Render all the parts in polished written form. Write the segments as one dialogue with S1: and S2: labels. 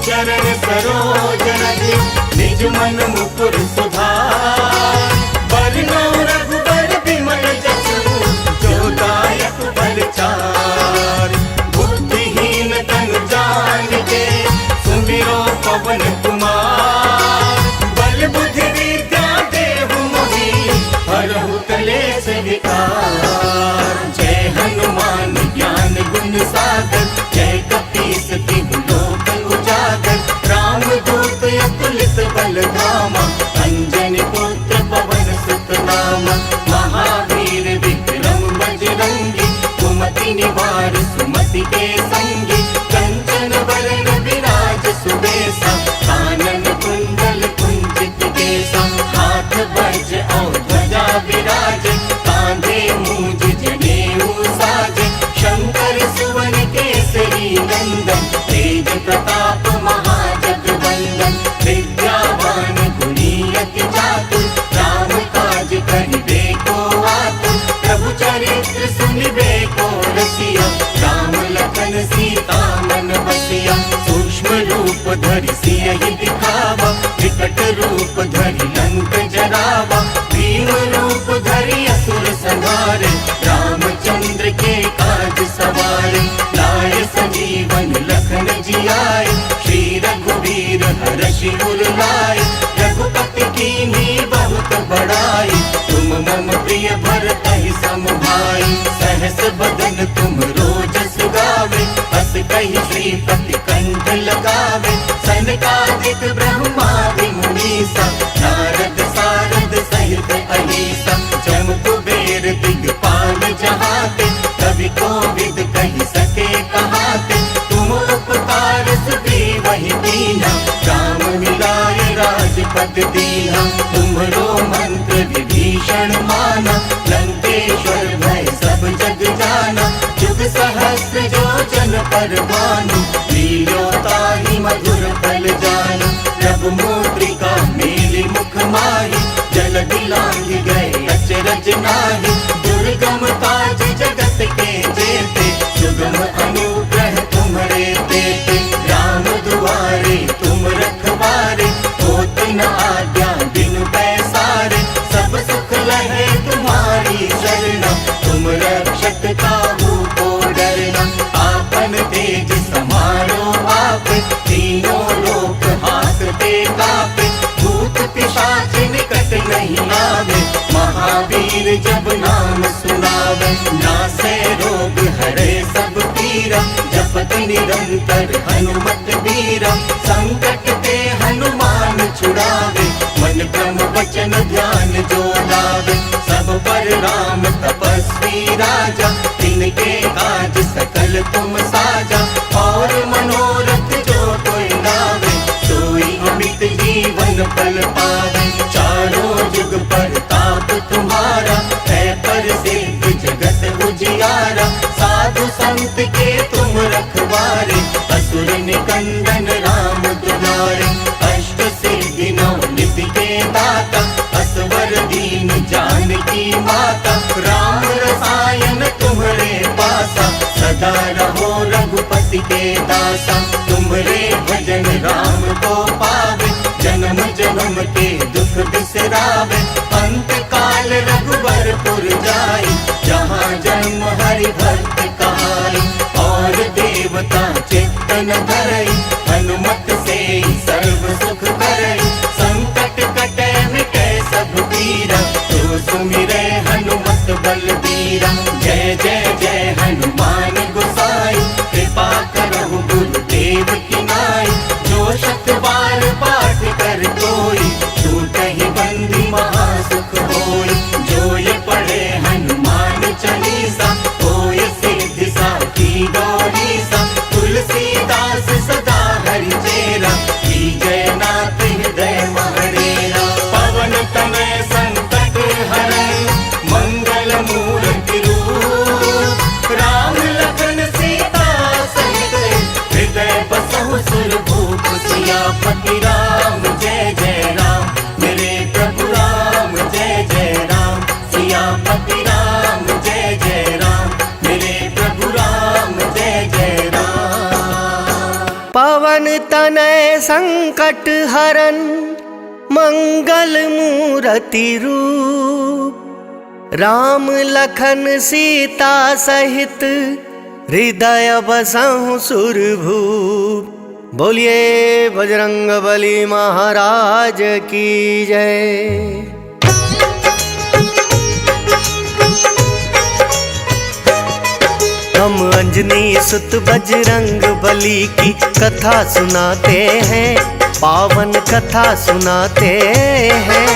S1: चरण सरोज रज निज मन मुकुर सुधार। बरनौ रघुबर बिमल जसु जो दायक बलचार। बुद्धिहीन तनु जानिके सुमिरो पवन कुमार। बल बुद्धि विद्या देहु मोहि हरहु कलेश विकार। जय हनुमान ज्ञान गुण सागर जय कपीस तिहु लोक उजागर। राम दूत अतुलित बल धामा अंजनी पुत्र पवन सुत नामा। महावीर विक्रम बजरंगी कुमति निवार सुमति के संगी। कंचन बरन विराज सुबेसा कानन कुंडल कुंचित केसा। हाथ वज्र और ध्वजा विराज कांधे मूंज जनेऊ साज। शंकर सुवन केसरी नंदन तेज प्रताप महाजगवंदन। विद्यावान गुणी अति चातुर राम काज करिबे को आतुर। प्रभु चरित्र सुनिबे को रसिया राम लखन सीता मन बसिया। सूक्ष्म रूप धरि सियहि दिखावा विकट रूप धरि लंक जरावा। भीम रूप धरि असुर संहारे रामचंद्र के काज सवारे। लाए संजीवन लखन जियाए श्री रघुवीर हर्षि उर लाए। रघुपति कीन्ही बहुत बड़ाई तुम मम प्रिय भरतहि सम भाई। सहस बदन तुम रोजस गावे हस कहि श्रीपति कंठ लगावे। सनकादिक ब्रह्मादि मुनीसा नारद सारद सहित अहीसा। जम कुबेर दिगपाल जहाते कवि कोविद कहि सके कहाते। तुम उपकार सुग्रीवहि दीना राम मिलाए राजपद दीना। तुम्हरो मंत्र विभीषण माना लंकेश्वर भय सब जग जाना। जुग सहस्त्र जो जन पर भानु लील्यो ताहि मधुर फल जानु। प्रभु मुद्रिका मेलि मुख माहि जलधि लांघि गए अचरज नाहि। दुर्गम काज जगत के जेते सुगम अनुग्रह तुम्हरे तेते। राम दुआरे तुम रखवारे होत न आज्ञा बिनु पैसारे। सब सुख लहे तुम्हारी शरण तुम रक्षक काहू को डरना। आपन तेज समारो आप तीनों लोक हाथते कापे। भूत पिशाच निकट नहीं आवे महावीर जब नाम सुनावे। नासे रोग हरे सब पीरा जपत निरंतर हनुमत बीरा। संकट ते हनुमान छुड़ावे मन क्रम वचन ध्यान जो लावे। सब पर राम तपस्वी राजा तिनके काज सकल तुम साजा। और मनोरथ जो कोई लावे सोई अमित जीवन फल पावे। चारों जुग पर ताप तुम्हारा है प्रसिद्ध जगत उजियारा। साधु संत के तुम रखवारे असुर निकंदन राम दुलारे। अष्ट सिद्धि नौ निधि के दाता असवर दीन जानकी माता। राम रसायन तुम्हरे पासा सदा रहो रघुपति के दासा। तुम्हरे भजन राम को पावे जन्म जन्म के दुख बिसरावे। अंत काल रघुबरपुर जाई जहाँ जन्म हरि भक्त कहाई। और देवता चित्तन धरई हनुमत से सर्व सुख करई। संकट कटे मिटे सब पीरा तो सुमिरै हनुमत बलबीरा। जय जय जय हनुमान गोसाई कृपा करहु गुरुदेव की नाई। जो शत बार पाठ कर कोई छूटहि बंदी महासुख होई। जो ये पढ़े हनुमान चालीसा होय सिद्धि साखी गौरीसा। तुलसीदास सदा हरि चेरा जय नाथ हृदय महडेरा। पवन तनय संकट हरय मंगल मूल
S2: संकट हरन मंगल मूर्ति रूप, राम लखन सीता सहित हृदय बसहु सुरभूप। बोलिए बजरंग बली महाराज की जय। हम अंजनी सुत बजरंग बली की कथा सुनाते हैं, पावन कथा सुनाते हैं।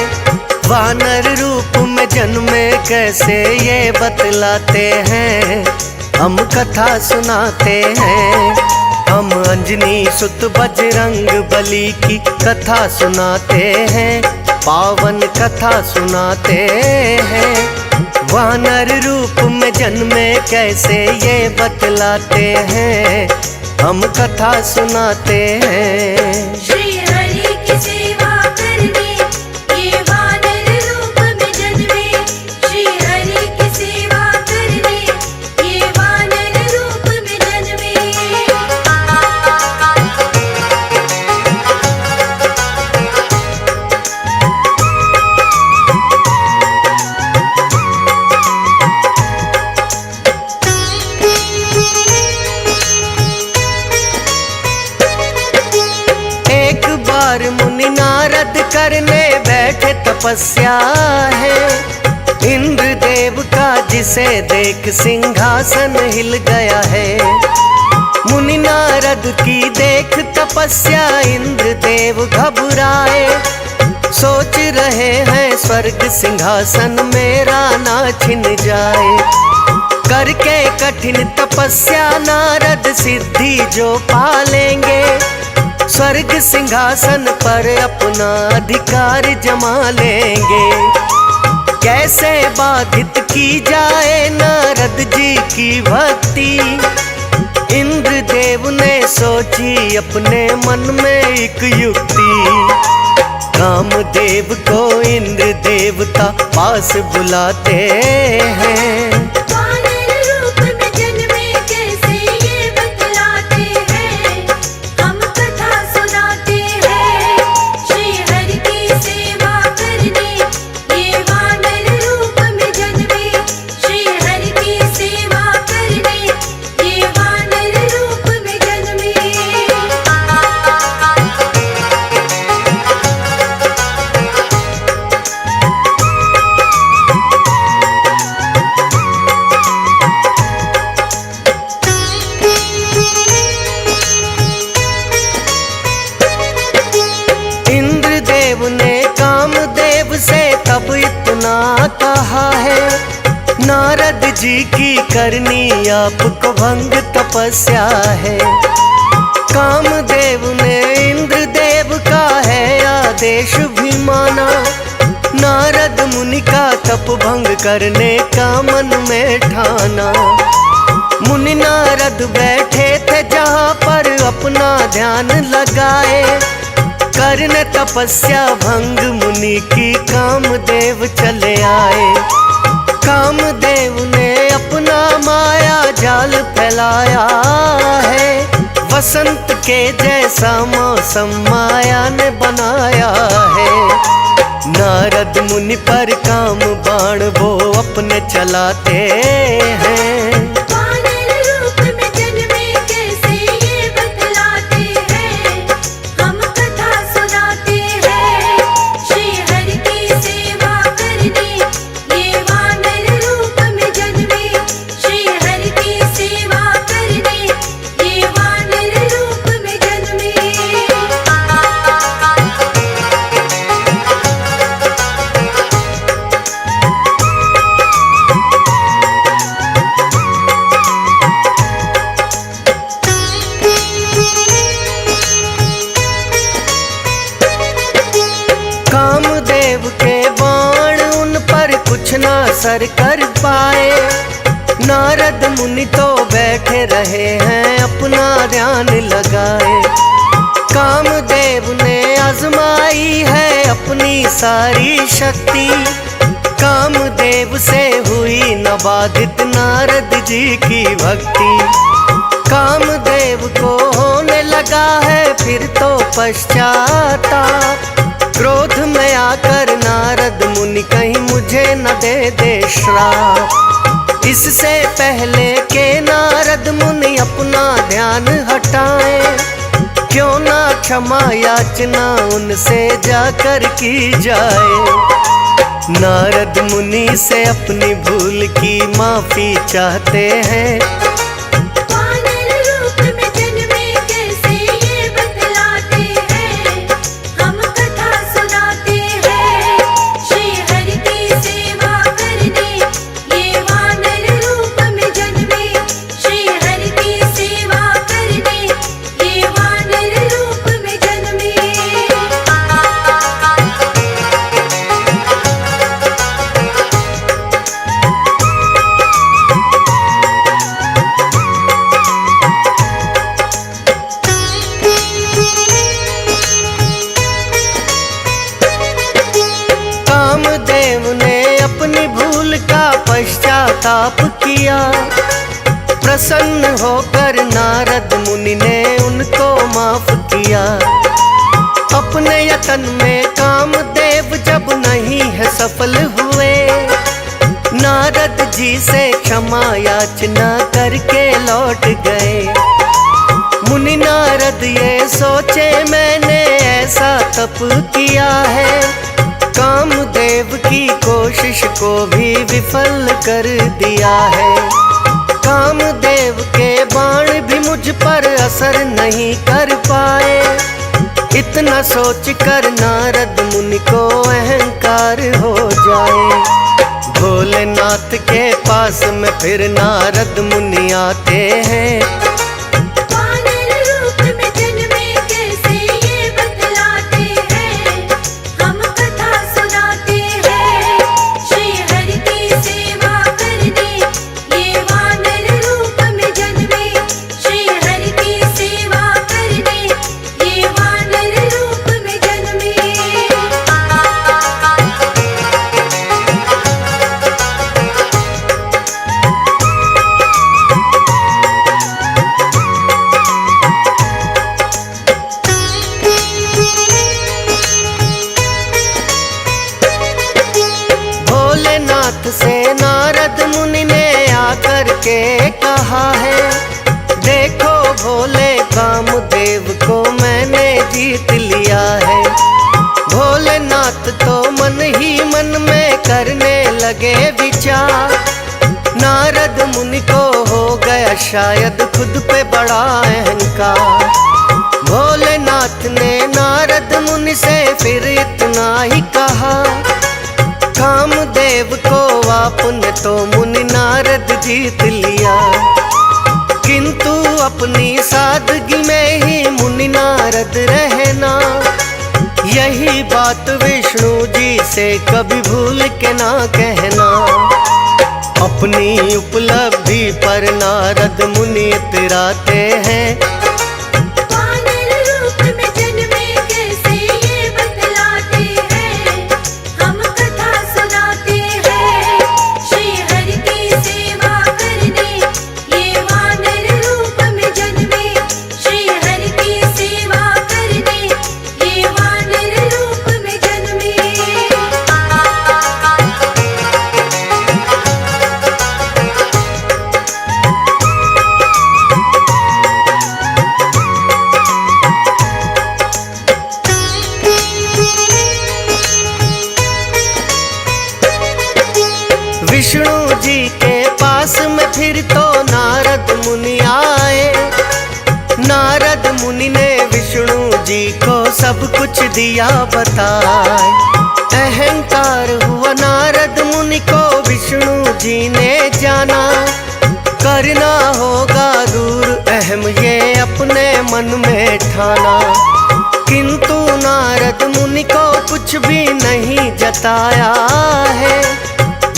S2: वानर रूप में जन्मे कैसे ये बतलाते हैं, हम कथा सुनाते हैं। हम अंजनी सुत बजरंग बली की कथा सुनाते हैं, पावन कथा सुनाते हैं। वानर रूप में जन्मे कैसे ये बतलाते हैं, हम कथा सुनाते हैं।
S3: श्री हरि की सेवा करने ये वानर रूप में जन्मे, श्री हरि की सेवा करने ये वानर रूप में जन्मे।
S2: मुनि नारद करने बैठे तपस्या है, इंद्र देव का जिसे देख सिंहासन हिल गया है। मुनि नारद की देख तपस्या इंद्र देव घबराए, सोच रहे हैं स्वर्ग सिंहासन मेरा ना छिन जाए। करके कठिन तपस्या नारद सिद्धि जो पालेंगे, स्वर्ग सिंहासन पर अपना अधिकार जमा लेंगे। कैसे बाधित की जाए नारद जी की भक्ति, इंद्र देव ने सोची अपने मन में एक युक्ति। कामदेव को इंद्र देवता पास बुलाते हैं, कहा है नारद जी की करनी आपको भंग तपस्या है। कामदेव ने इंद्र देव का है आदेश भी माना, नारद मुनि का तप भंग करने का मन में ठाना। मुनि नारद बैठे थे जहाँ पर अपना ध्यान लगाए, करने तपस्या भंग मुनि की कामदेव चले आए। कामदेव ने अपना माया जाल फैलाया है, वसंत के जैसा मौसम माया ने बनाया है। नारद मुनि पर काम बाण वो अपने चलाते हैं, असर कर पाए। नारद मुनि तो बैठे रहे हैं अपना ध्यान लगाए। कामदेव ने आजमाई है अपनी सारी शक्ति, कामदेव से हुई न बाधित नारद जी की भक्ति। कामदेव को होने लगा है फिर तो पश्चाताप। क्रोध में आकर नारद मुनि कहीं मुझे न दे दे श्राप। इससे पहले के नारद मुनि अपना ध्यान हटाएं, क्यों ना क्षमा याचना उनसे जाकर की जाए। नारद मुनि से अपनी भूल की माफी चाहते हैं।
S3: वानर रूप में जन्मे कैसे ये बतलाते हैं, हम कथा सुनाते हैं। श्री हरि की सेवा करने ये वानर रूप में जन्मे, श्री हरि की सेवा करने ये वानर रूप में जन्मे।
S2: कामदेव ने अपनी भूल का पश्चाताप किया। प्रसन्न होकर नारद मुनि ने उनको माफ किया। अपने यतन में कामदेव जब नहीं है सफल हुए, नारद जी से क्षमा याचना करके लौट गए। मुनि नारद ये सोचे मैंने ऐसा तप किया है, कामदेव की कोशिश को भी विफल कर दिया है। कामदेव के बाण भी मुझ पर असर नहीं कर पाए। इतना सोच कर नारद मुनि को अहंकार हो जाए। भोलेनाथ के पास में फिर नारद मुनि आते हैं।
S3: वानर रूप में जन्मे कैसे ये बतलाते हैं, हम कथा सुनाते हैं। श्री हरि की सेवा करने ये वानर रूप में जन्मे, श्री हरि की सेवा करने ये वानर रूप में जन्मे।
S2: भोलेनाथ से नारद मुनि ने आकर के कहा है, देखो भोले कामदेव को मैंने जीत लिया है। भोलेनाथ तो मन ही मन में करने लगे विचार। नारद मुनि को हो गया शायद खुद पे बड़ा अहंकार। भोलेनाथ ने नारद मुनि से फिर इतना ही कहा, कामदेव को आपने तो मुनि नारद जीत लिया, किंतु अपनी सादगी में ही मुनि नारद रहना। यही बात विष्णु जी से कभी भूल के ना कहना। अपनी उपलब्धि पर नारद मुनि इतराते हैं।
S3: वानर रूप में जन्मे कैसे ये बतलाते हैं, हम कथा सुनाते हैं। श्री हरि की सेवा करने ये वानर रूप में जन्मे, श्री हरि की सेवा करने ये वानर रूप में जन्मे।
S2: विष्णु जी के पास में फिर तो नारद मुनि आए। नारद मुनि ने विष्णु जी को सब कुछ दिया बताए। अहंकार हुआ नारद मुनि को विष्णु जी ने जाना। करना होगा दूर अहम ये अपने मन में ठाना, किंतु नारद मुनि को कुछ भी नहीं जताया है।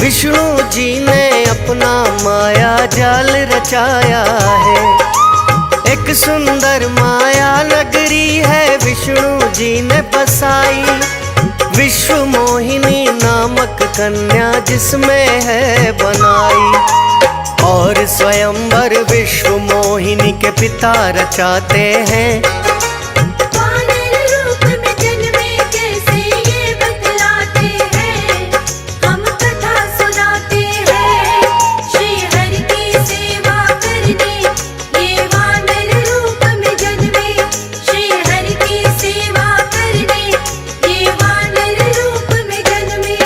S2: विष्णु जी ने अपना माया जाल रचाया है। एक सुंदर माया नगरी है विष्णु जी ने बसाई। विश्व मोहिनी नामक कन्या जिसमें है बनाई, और स्वयंवर विश्व मोहिनी के के पिता रचाते हैं।
S3: वानर रूप में जन्मे कैसे ये बतलाते हैं, हम कथा सुनाते हैं। श्री हरि की सेवा करने ये वानर रूप में जन्मे, श्री हरि की सेवा करने ये वानर रूप में जन्मे।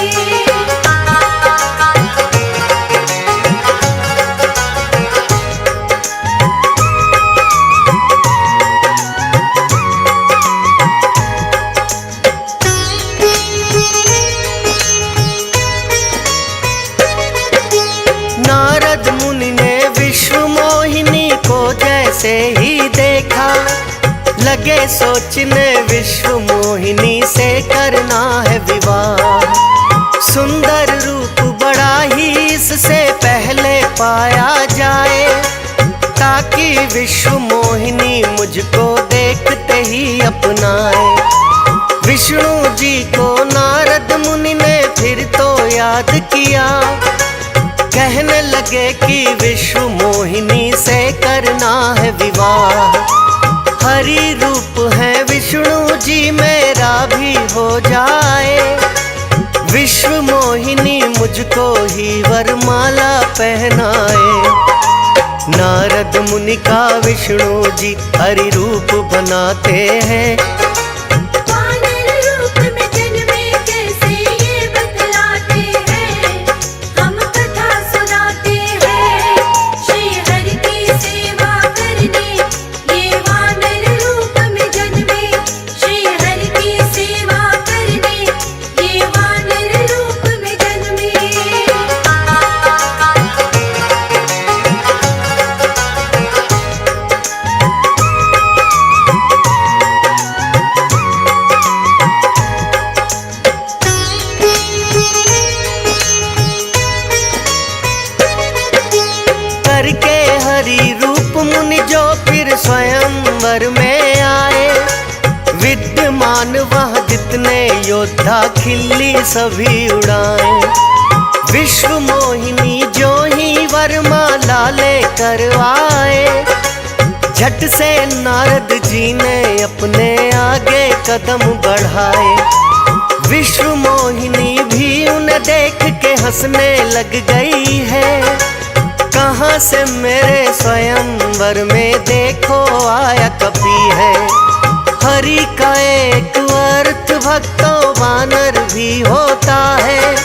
S2: नारद मुनि ने विश्व मोहिनी को जैसे ही देखा, लगे सोचने विश्व मोहिनी से करना है विवाह। सुंदर रूप बड़ा ही इससे पहले पाया जाए, ताकि विश्व मोहिनी मुझको देखते ही अपनाए। विष्णु जी को नारद मुनि ने फिर तो याद किया, कहने लगे कि विश्व मोहिनी से करना है विवाह। हरि रूप है विष्णु जी मेरा भी हो जाए, विश्व मोहिनी मुझको ही वरमाला पहनाए। नारद मुनि का विष्णु जी हरि रूप बनाते हैं।
S3: वानर रूप में जन्मे कैसे ये बतलाते हैं, हम कथा सुनाते हैं। श्री हरि की सेवा करने ये वानर रूप में जन्मे, श्री हरि की सेवा करने ये वानर रूप में जन्मे।
S2: करके हरि रूप मुनि जो फिर स्वयंवर में आए, विद्यमान वहाँ जितने योद्धा खिल्ली सभी उड़ाए। विश्व मोहिनी जो ही वरमाला लेकर आए, झट से नारद जी ने अपने आगे कदम बढ़ाए। विश्व मोहिनी भी उन्हें देख के हंसने लग गई है, कहाँ से मेरे स्वयंवर में देखो आया कपी है। हरि का एक अर्थ भक्तों वानर भी होता है,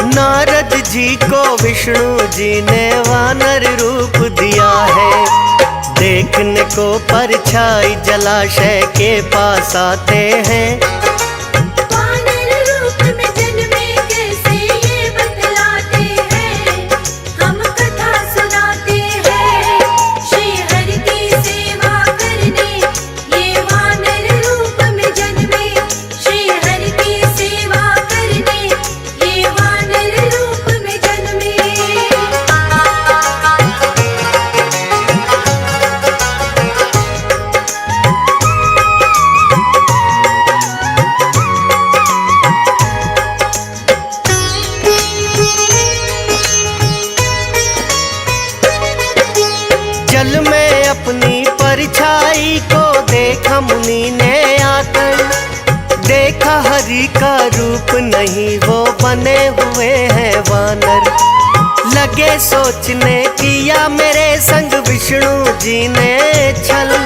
S2: नारद जी को विष्णु जी ने वानर रूप दिया है। देखने को परछाई जलाशय के पास आते हैं।
S3: वानर रूप में जन्मे कैसे ये बतलाते हैं, हम कथा सुनाते हैं। श्री हरि की सेवा करने ये वानर रूप में जन्मे, श्री हरि की सेवा करने ये वानर रूप में जन्मे।
S2: जल में अपनी परछाई को देखा मुनि ने आकर, देखा हरि का रूप नहीं वो बने हुए हैं वानर। लगे सोचने किया मेरे संग विष्णु जी ने छल,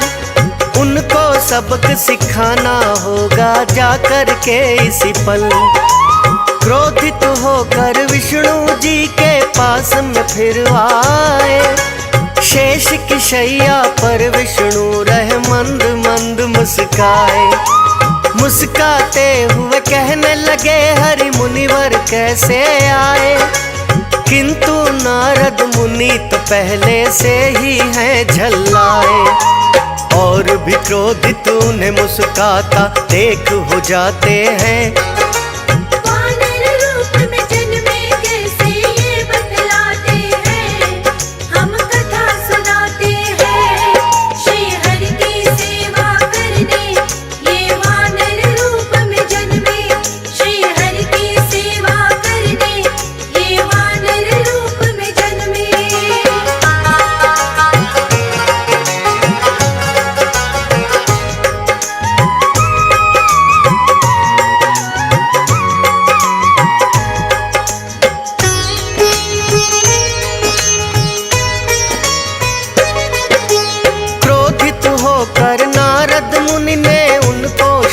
S2: उनको सबक सिखाना होगा जाकर के इसी पल। क्रोधित होकर विष्णु जी के पास में फिर आए, शेष की शैया पर विष्णु रहे मंद मंद मुस्काए। मुस्काते हुए कहने लगे हरि मुनिवर कैसे आए, किंतु नारद मुनि तो पहले से ही हैं झल्लाए। और भी क्रोधित उन्हें मुस्काता देख हो जाते हैं।
S3: वानर रूप में जन्मे कैसे ये बतलाते हैं, हम कथा सुनाते हैं। श्री हरि की सेवा करने ये वानर रूप में जन्मे, श्री हरि की सेवा करने ये वानर रूप में जन्मे।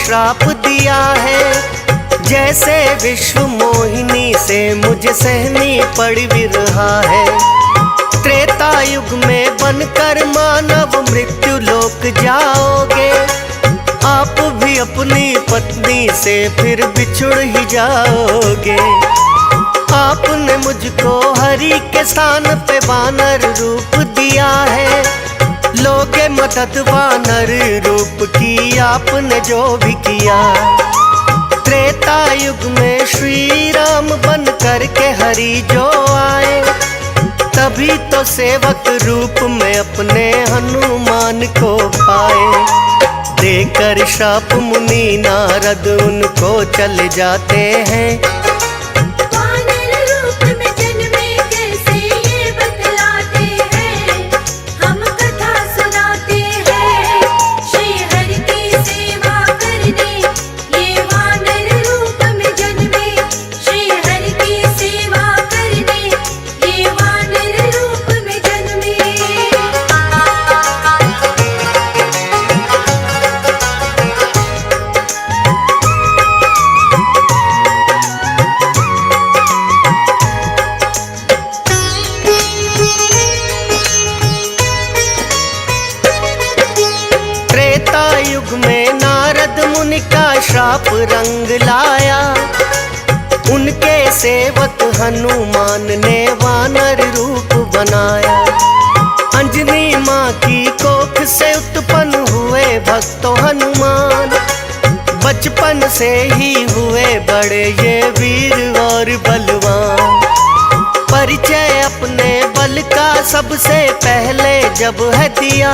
S2: श्राप दिया है। जैसे विश्व मोहिनी से मुझे सहनी पड़ भी रहा है। त्रेता युग में बनकर मानव मृत्यु लोक जाओगे। आप भी अपनी पत्नी से फिर बिछुड़ ही जाओगे। आपने मुझको हरि के स्थान पे वानर रूप दिया है। लोगे मदद वानर रूप की आपने जो भी किया। त्रेता युग में श्री राम बन कर के हरि जो आए, तभी तो सेवक रूप में अपने हनुमान को पाए। देकर शाप मुनि नारद उनको चले जाते हैं।
S3: वानर रूप में जन्मे कैसे ये बतलाते हैं, हम कथा सुनाते हैं। श्री हरि की सेवा करने ये वानर रूप में जन्मे। श्री हरि की सेवा करने ये वानर रूप में जन्मे।
S2: त्रेता युग में नारद मुनि का श्राप रंग लाया। उनके सेवक हनुमान ने वानर रूप बनाया। अंजनी माँ की कोख से उत्पन्न हुए भक्तो हनुमान। बचपन से ही हुए बड़े ये वीर और बलवान। परिचय अपने बल का सबसे पहले जब है दिया।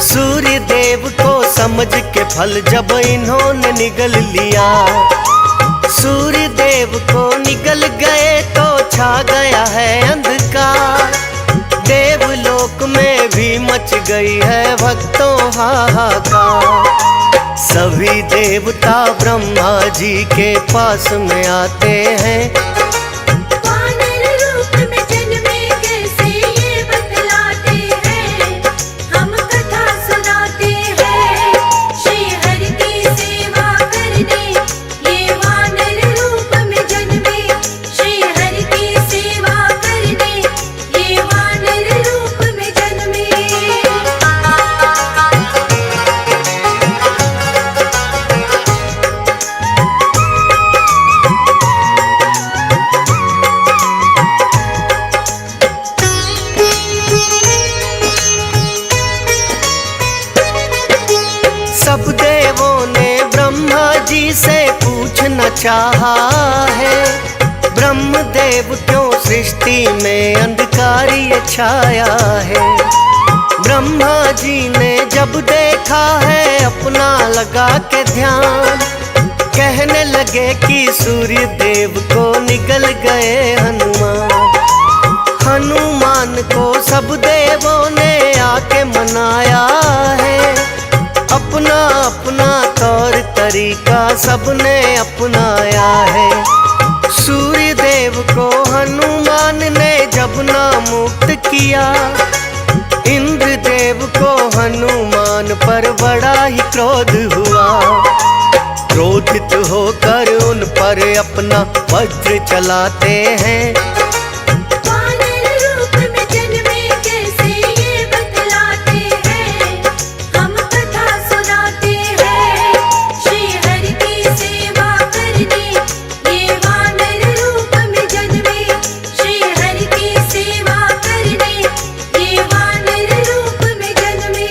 S2: सूर्य देव को समझ के फल जब इन्होंने निगल लिया। सूर्य देव को निगल गए तो छा गया है अंधकार। देवलोक में भी मच गई है भक्तों हाहाकार। सभी देवता ब्रह्मा जी के पास में आते हैं।
S3: वानर रूप में जन्मे कैसे ये बतलाते हैं, हम कथा सुनाते हैं। श्री हरि की सेवा करने ये वानर रूप में जन्मे। श्री हरि की सेवा करने ये वानर रूप में जन्मे।
S2: सब देवों ने ब्रह्मा जी से पूछना चाहा है। ब्रह्म देव क्यों सृष्टि में अंधकार ये छाया है। ब्रह्मा जी ने जब देखा है अपना लगा के ध्यान। कहने लगे कि सूर्य देव को निगल गए हनुमान। हनुमान को सब देवों ने आके मनाया है। अपना अपना तौर तरीका सबने अपनाया है। सूर्य देव को हनुमान ने जब ना मुक्त किया। इंद्र देव को हनुमान पर बड़ा ही क्रोध हुआ। क्रोधित होकर उन पर अपना वज्र चलाते हैं।
S3: वानर रूप में जन्मे कैसे ये बतलाते हैं, हम कथा सुनाते हैं। श्री हरि की सेवा करने ये वानर रूप में जन्मे। श्री हरि की सेवा करने ये वानर रूप में जन्मे।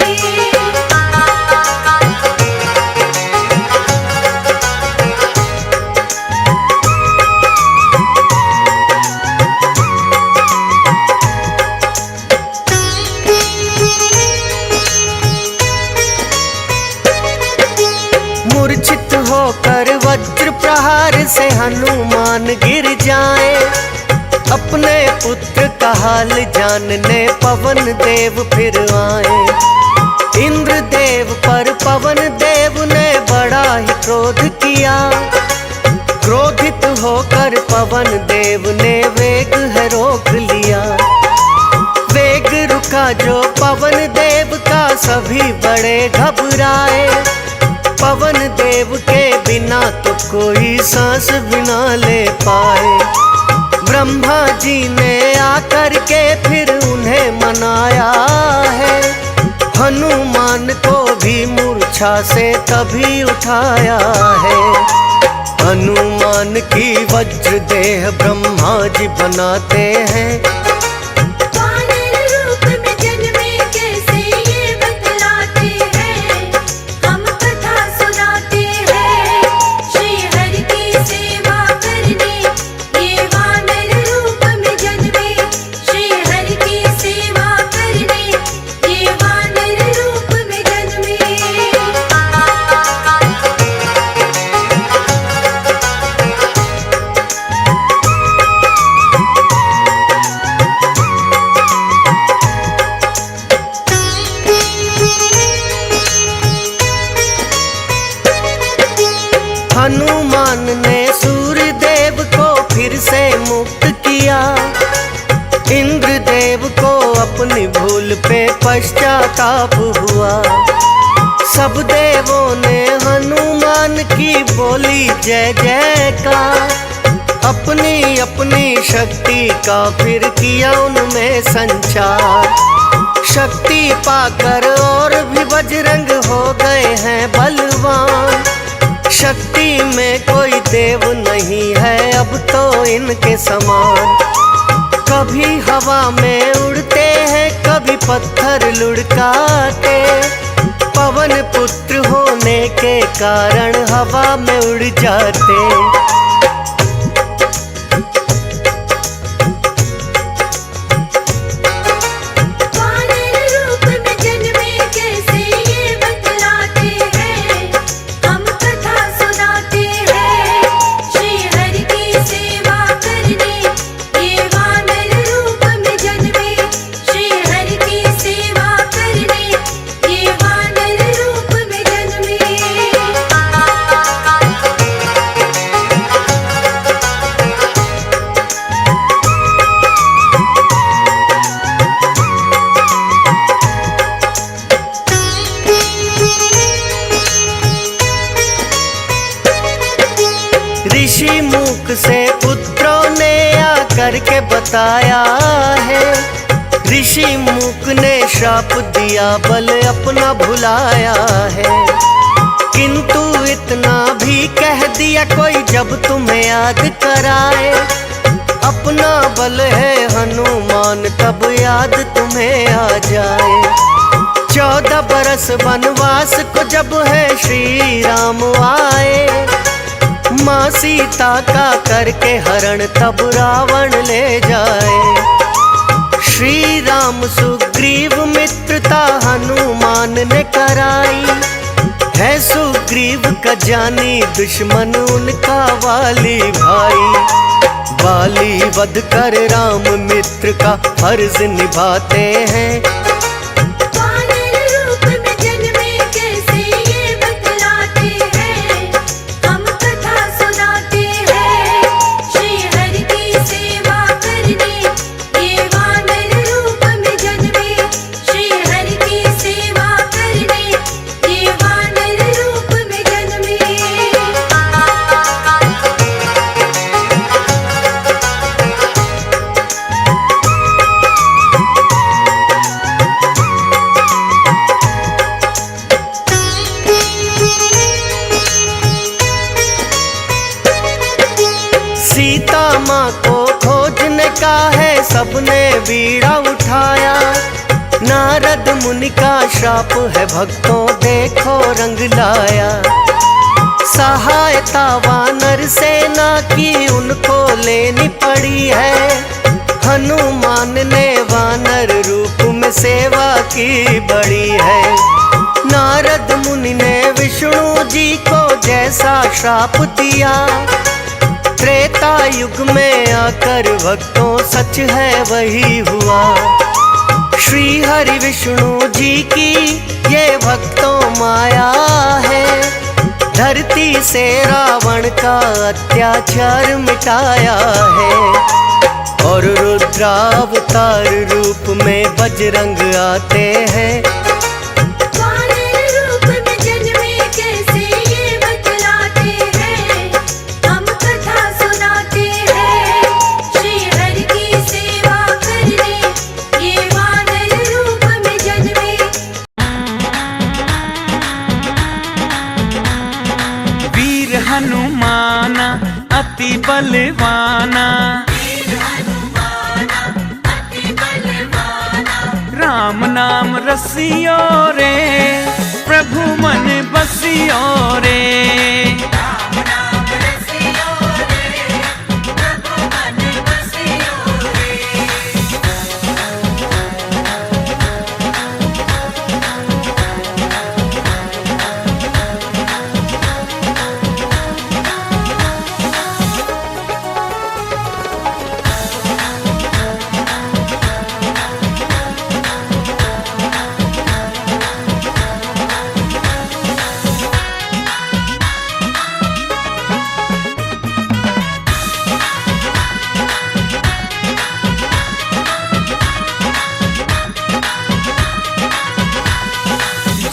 S2: मूर्छित होकर वज्र प्रहार से हनुमान गिर जाए। अपने पुत्र का हाल जानने पवन देव फिर आए। इंद्र देव पर पवन देव ने बड़ा ही क्रोध किया। क्रोधित होकर पवन देव ने वेग है रोक लिया। वेग रुका जो पवन देव का सभी बड़े घबराए। पवन देव के बिना तो कोई सांस बिना ले पाए। ब्रह्मा जी ने आकर के फिर उन्हें मनाया है। हनुमान को भी मूर्छा से तभी उठाया है। हनुमान की वज्र देह ब्रह्मा जी बनाते हैं।
S3: वानर रूप में जन्मे कैसे ये बतलाते हैं, हम कथा सुनाते हैं। श्री हरि की सेवा करने ये वानर रूप में जन्मे। श्री हरि की सेवा करने ये वानर रूप में जन्मे।
S2: हनुमान ने सूर्य देव को फिर से मुक्त किया। इंद्र देव को अपनी भूल पे पश्चाताप हुआ। सब देवों ने हनुमान की बोली जय जयकार। अपनी अपनी शक्ति का फिर किया उनमें संचार। शक्ति पाकर और भी बजरंग हो गए हैं बलवान। शक्ति में कोई देव नहीं है अब तो इनके समान। कभी हवा में उड़ते हैं, कभी पत्थर लुढ़काते। पवन पुत्र होने के कारण हवा में उड़ जाते।
S3: वानर रूप में जन्मे कैसे ये बतलाते हैं, हम कथा सुनाते हैं। श्री हरि की सेवा करने ये वानर रूप में जन्मे। श्री हरि की सेवा करने ये वानर रूप में जन्मे।
S2: ऋषि मुख से पुत्रों ने आकर के बताया है। ऋषि मुख ने श्राप दिया, बल अपना भुलाया है। किंतु इतना भी कह दिया कोई जब तुम्हें याद कराए। अपना बल है हनुमान तब याद तुम्हें आ जाए। 14 बरस वनवास को जब है श्री राम आए। माँ सीता का करके हरण तब रावण ले जाए। श्री राम सुग्रीव मित्रता हनुमान ने कराई है। सुग्रीव का जानी दुश्मन उनका वाली भाई। वाली वध कर राम मित्र का फर्ज निभाते हैं।
S3: वानर रूप में जन्मे कैसे ये बतलाते हैं, हम कथा सुनाते हैं। श्री हरि की सेवा करने ये वानर रूप में जन्मे। श्री हरि की सेवा करने ये वानर रूप में जन्मे।
S2: सीता माँ को खोजने का है सबने बीड़ा उठाया। नारद मुनि का श्राप है भक्तों देखो रंग लाया। सहायता वानर सेना की उनको लेनी पड़ी है। हनुमान ने वानर रूप में सेवा की बड़ी है। नारद मुनि ने विष्णु जी को जैसा श्राप दिया। त्रेता युग में आकर भक्तों सच है वही हुआ। श्री हरि विष्णु जी की ये भक्तों माया है। धरती से रावण का अत्याचार मिटाया है। और रुद्रावतार रूप में बजरंग आते हैं।
S3: वानर रूप में जन्मे कैसे
S4: राम नाम रसियो रे, प्रभु मन बसियो रे।
S3: राम नाम रसियो रे, प्रभु मन बसियो रे।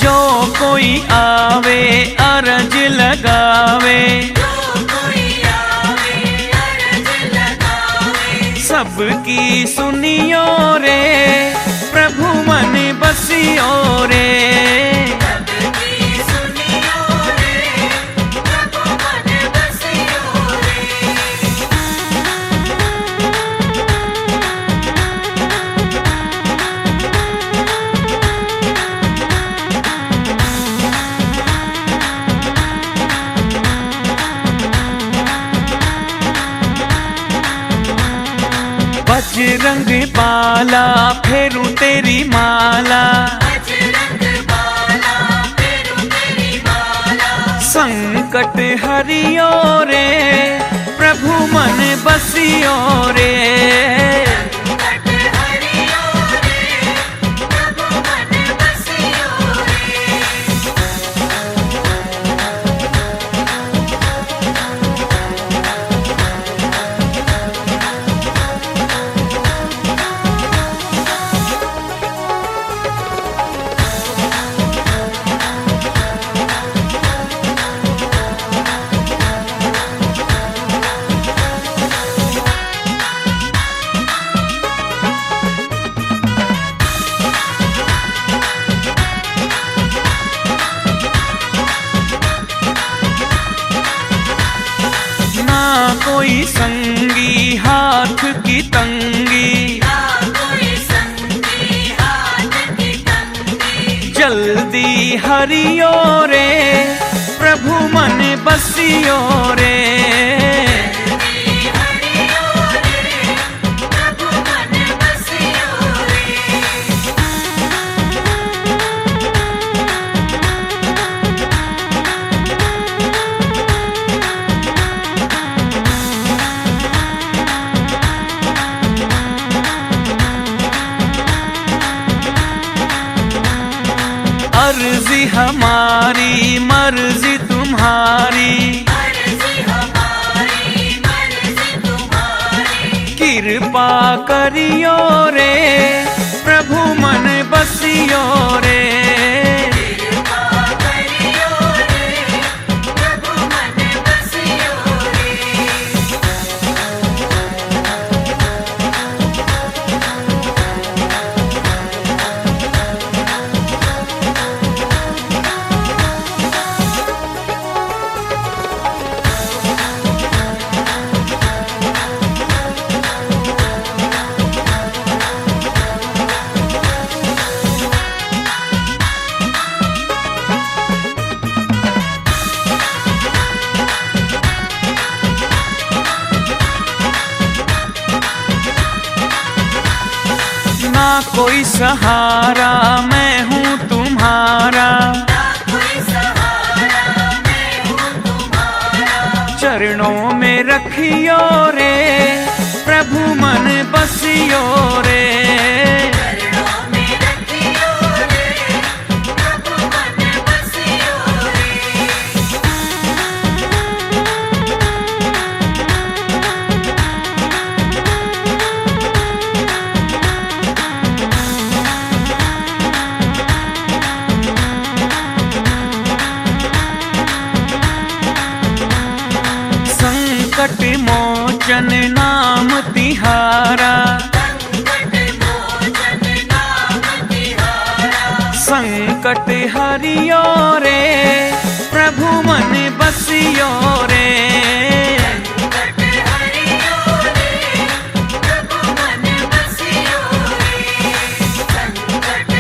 S4: जो कोई आवे अरज लगावे,
S3: जो कोई आवे अरज लगावे।
S4: सबकी सुनियो रे, प्रभु मन बसियो रे।
S3: सबकी सुनियो रे, प्रभु मन बसियो रे।
S4: बजरंग बाला फेरू तेरी माला,
S3: बजरंग बाला फेरू तेरी माला।
S4: संकट हरियो रे, प्रभु मन बसियो रे।
S3: संकट हरियो रे, प्रभु मन बसियो रे।
S4: ना कोई संगी हाथ की तंगी,
S3: ना कोई संगी हाथ की तंगी।
S4: जल्दी हरियो रे, प्रभु मन बसियो रे।
S3: जल्दी हरियो रे, प्रभु मन बसियो रे।
S4: अर्जी हमारी मर्जी तुम्हारी,
S3: मर्जी हमारी मर्जी तुम्हारी।
S4: कृपा करियो रे, प्रभु मन बसियो रे।
S3: कृपा करियो रे, प्रभु मन बसियो रे।
S4: ना कोई सहारा मैं हूँ तुम्हारा,
S3: ना कोई सहारा मैं हूँ तुम्हारा।
S4: चरणों में रखियो रे, प्रभु मन बसियो रे।
S3: चरणों में रखियो रे, प्रभु मन बसियो रे।
S4: संकट मोचन नाम तिहारा,
S3: संकट मोचन नाम तिहारा।
S4: संकट हरियो रे, प्रभु मन बसियो रे।
S3: संकट हरियो रे, प्रभु मन बसियो रे। संकट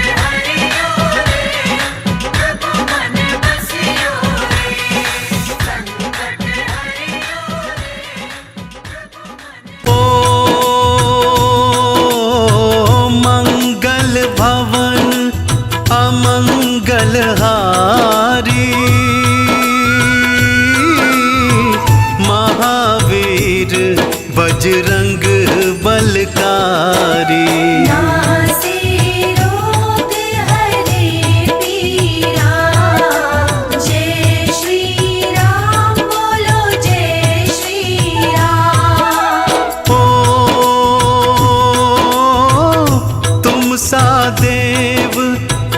S2: सा देव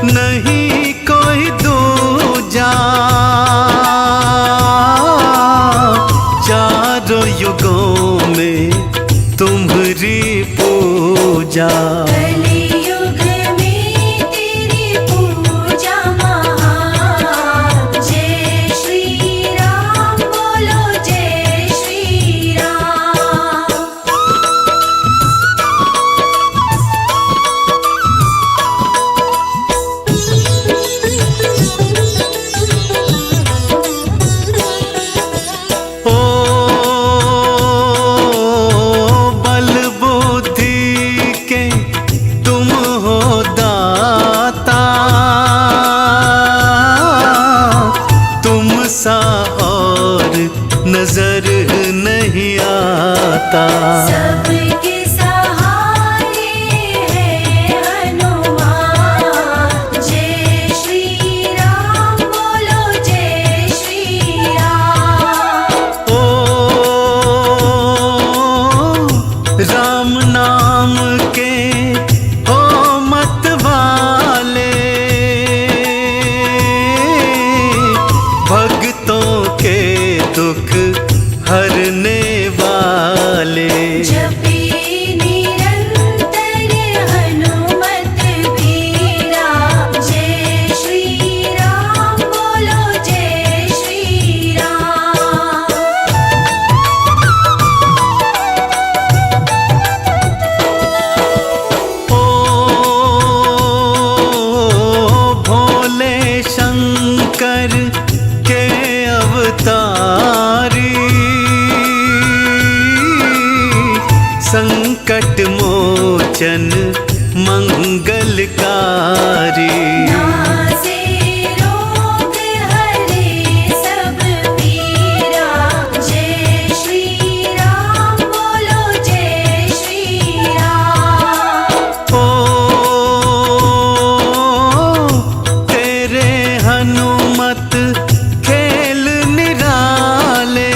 S2: नहीं कोई दूजा, चारों युगों में तुम्हारी पूजा।
S3: कलियुग में तेरी पूजा महान। जय श्री राम बोलो जय श्री राम।
S2: ओ बल बुद्धि के तुम हो दाता, तुम सा और नजर नहीं आता।
S3: सबके सहारे है हनुमान। जय श्री राम बोलो जय श्री राम।
S2: ओ राम नाम के हो मत वाले, भक्तों के दुख हरने वाले।
S3: जपे निरंतर हनुमत बीरा। जय श्री राम बोलो जय श्री राम।
S2: ओ भोले शंकर के अवतारी, संकट मोचन मंगलकारी।
S3: नासे रोग हरे सब पीरा। जय श्री राम बोलो जय श्री राम।
S2: ओ तेरे हनुमत खेल निराले,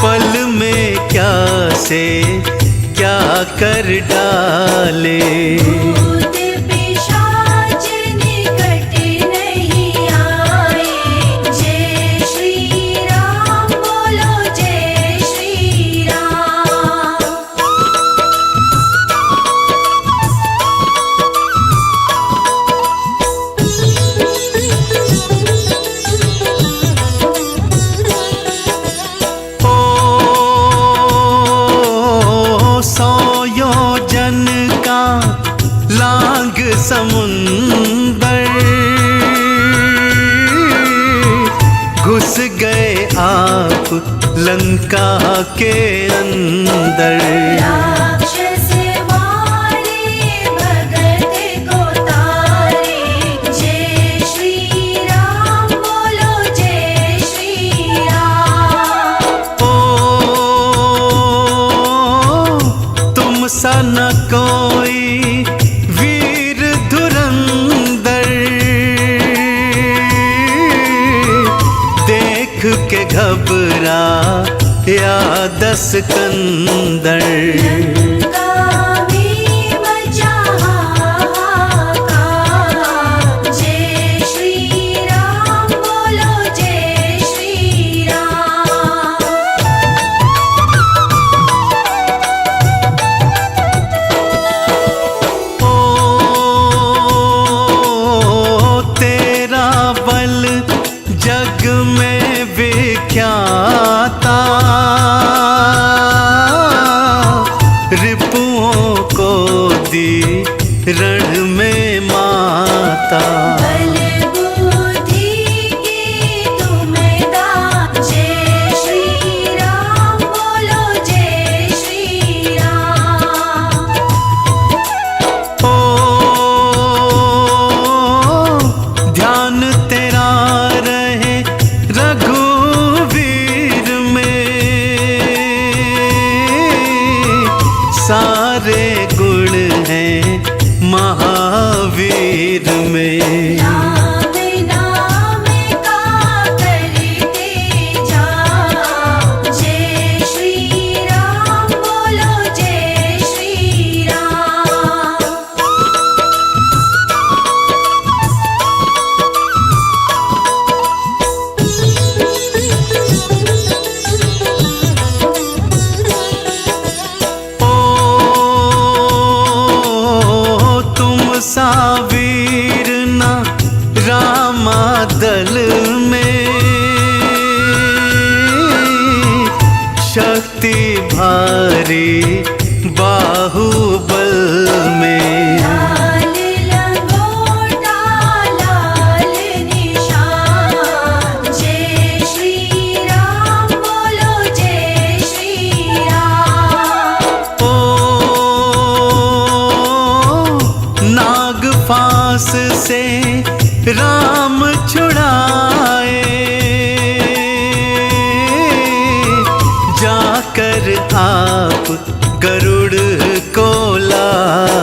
S2: पल में क्या से क्या कर डाले।
S3: भूत पिशाच निकट नहीं आए। जय श्री राम बोलो जय श्री राम।
S2: ओ 100 योजन का लांग समुंदर, घुस गए आप लंका के अंदर।
S3: राक्षस मारे भगत को तारे। जय श्री राम बोलो जय श्री राम।
S2: ओ तुम सा न कोई वीर धुरंधर, देख के घबरा या दस कंदर।
S3: लंका में मचा हाहाकार। जय श्री राम बोलो जय श्री राम।
S2: ओ तेरा बल जग में विख्याता, रिपुओं को दी रण में माता।
S3: बल बुद्धि के तुम दाता। जय श्री राम बोलो जय श्री राम।
S2: ओ ध्यान तेरा रहे रघुवीर में, सारे गुण हैं महावीर में।
S3: राम नाम का करते जा। जय श्री राम बोलो जय श्री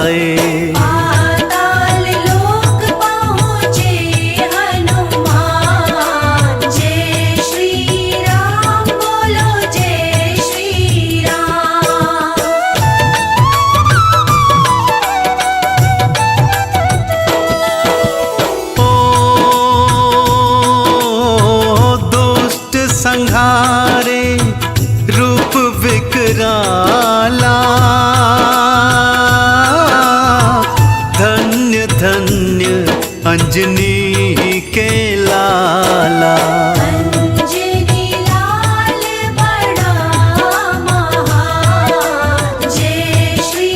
S2: आए।
S3: पाताल लोक पहुँचे हनुमान, जय श्री राम बोलो जय श्री राम।
S2: ओ दुष्ट संहारे रूप विकराला, धन्य धन्य अंजनी के लाला।
S3: अंजनी लाल बड़ा महान, जय श्री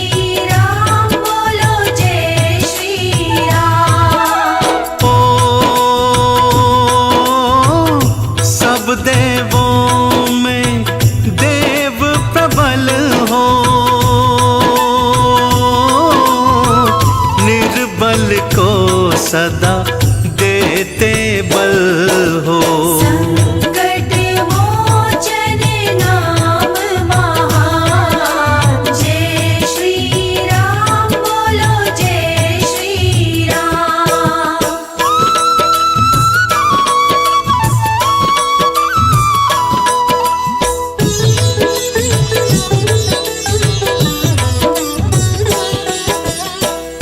S3: राम बोलो जय श्री राम।
S2: ओ सब देवों में देव प्रबल हो, निर्बल को सदा देते बल हो।
S3: संकट मोचन नाम महान, जय श्री राम बोलो जय श्री राम।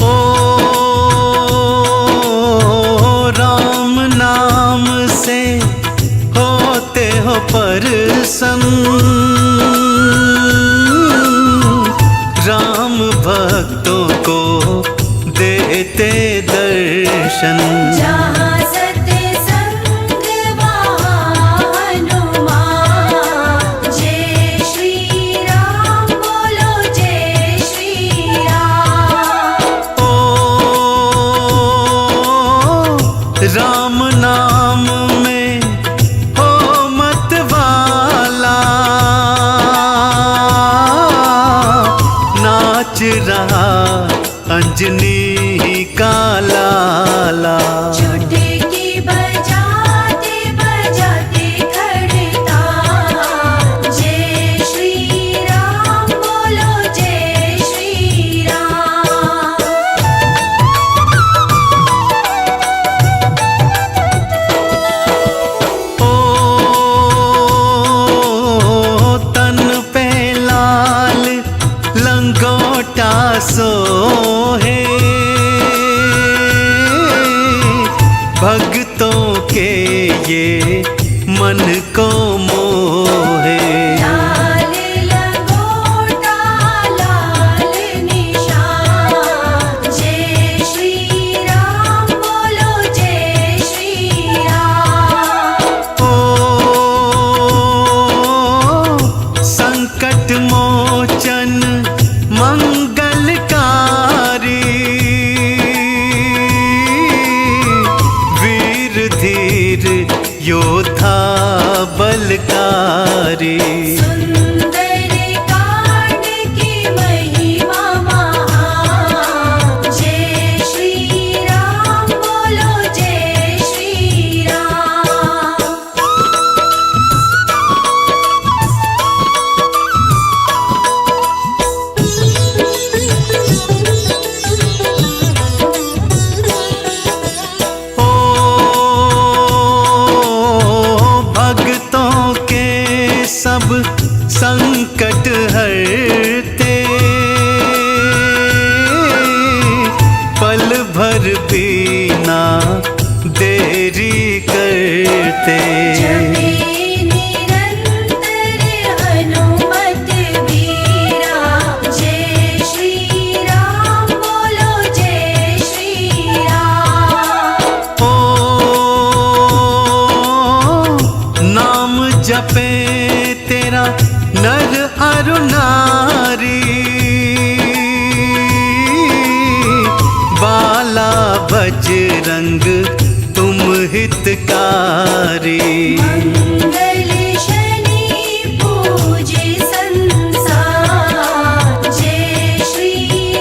S2: ओ राम नाम से होते हो प्रसन्न, राम भक्तों को देते दर्शन।
S3: जहाँ सत्संग वहाँ हनुमान, जय श्री राम बोलो जय श्री राम।
S2: ओ राम नाम में हो मत वाला, नाच रहा अंजनी का लाला।
S3: चुटकी बजाते बजाते खड़ताल, जय श्री राम बोलो जय श्री राम।
S2: ओ तन पे लाल लंगोटा सोहे, भक्तों के ये मन को मोहे।
S3: लाल लंगोटा लाल निशान, जय श्री राम बोलो जय श्री राम।
S2: ओ संकट मोचन मंगलकारी, वीर धीर योद्धा बलकारी।
S3: सुंदर कांड की महिमा महान, जय श्री राम बोलो जय श्री राम।
S2: ओ भक्तों के सब संकट हरते, पल भर भी ना देरी करते।
S3: जपे निरंतर हनुमत वीरा, जय श्री राम बोलो जय श्री राम।
S2: ओ नाम जपे तेरा नर अरु नारी, बाला बजरंग तुम हितकारी।
S3: मंगल शनि पूजे संसार, जय श्री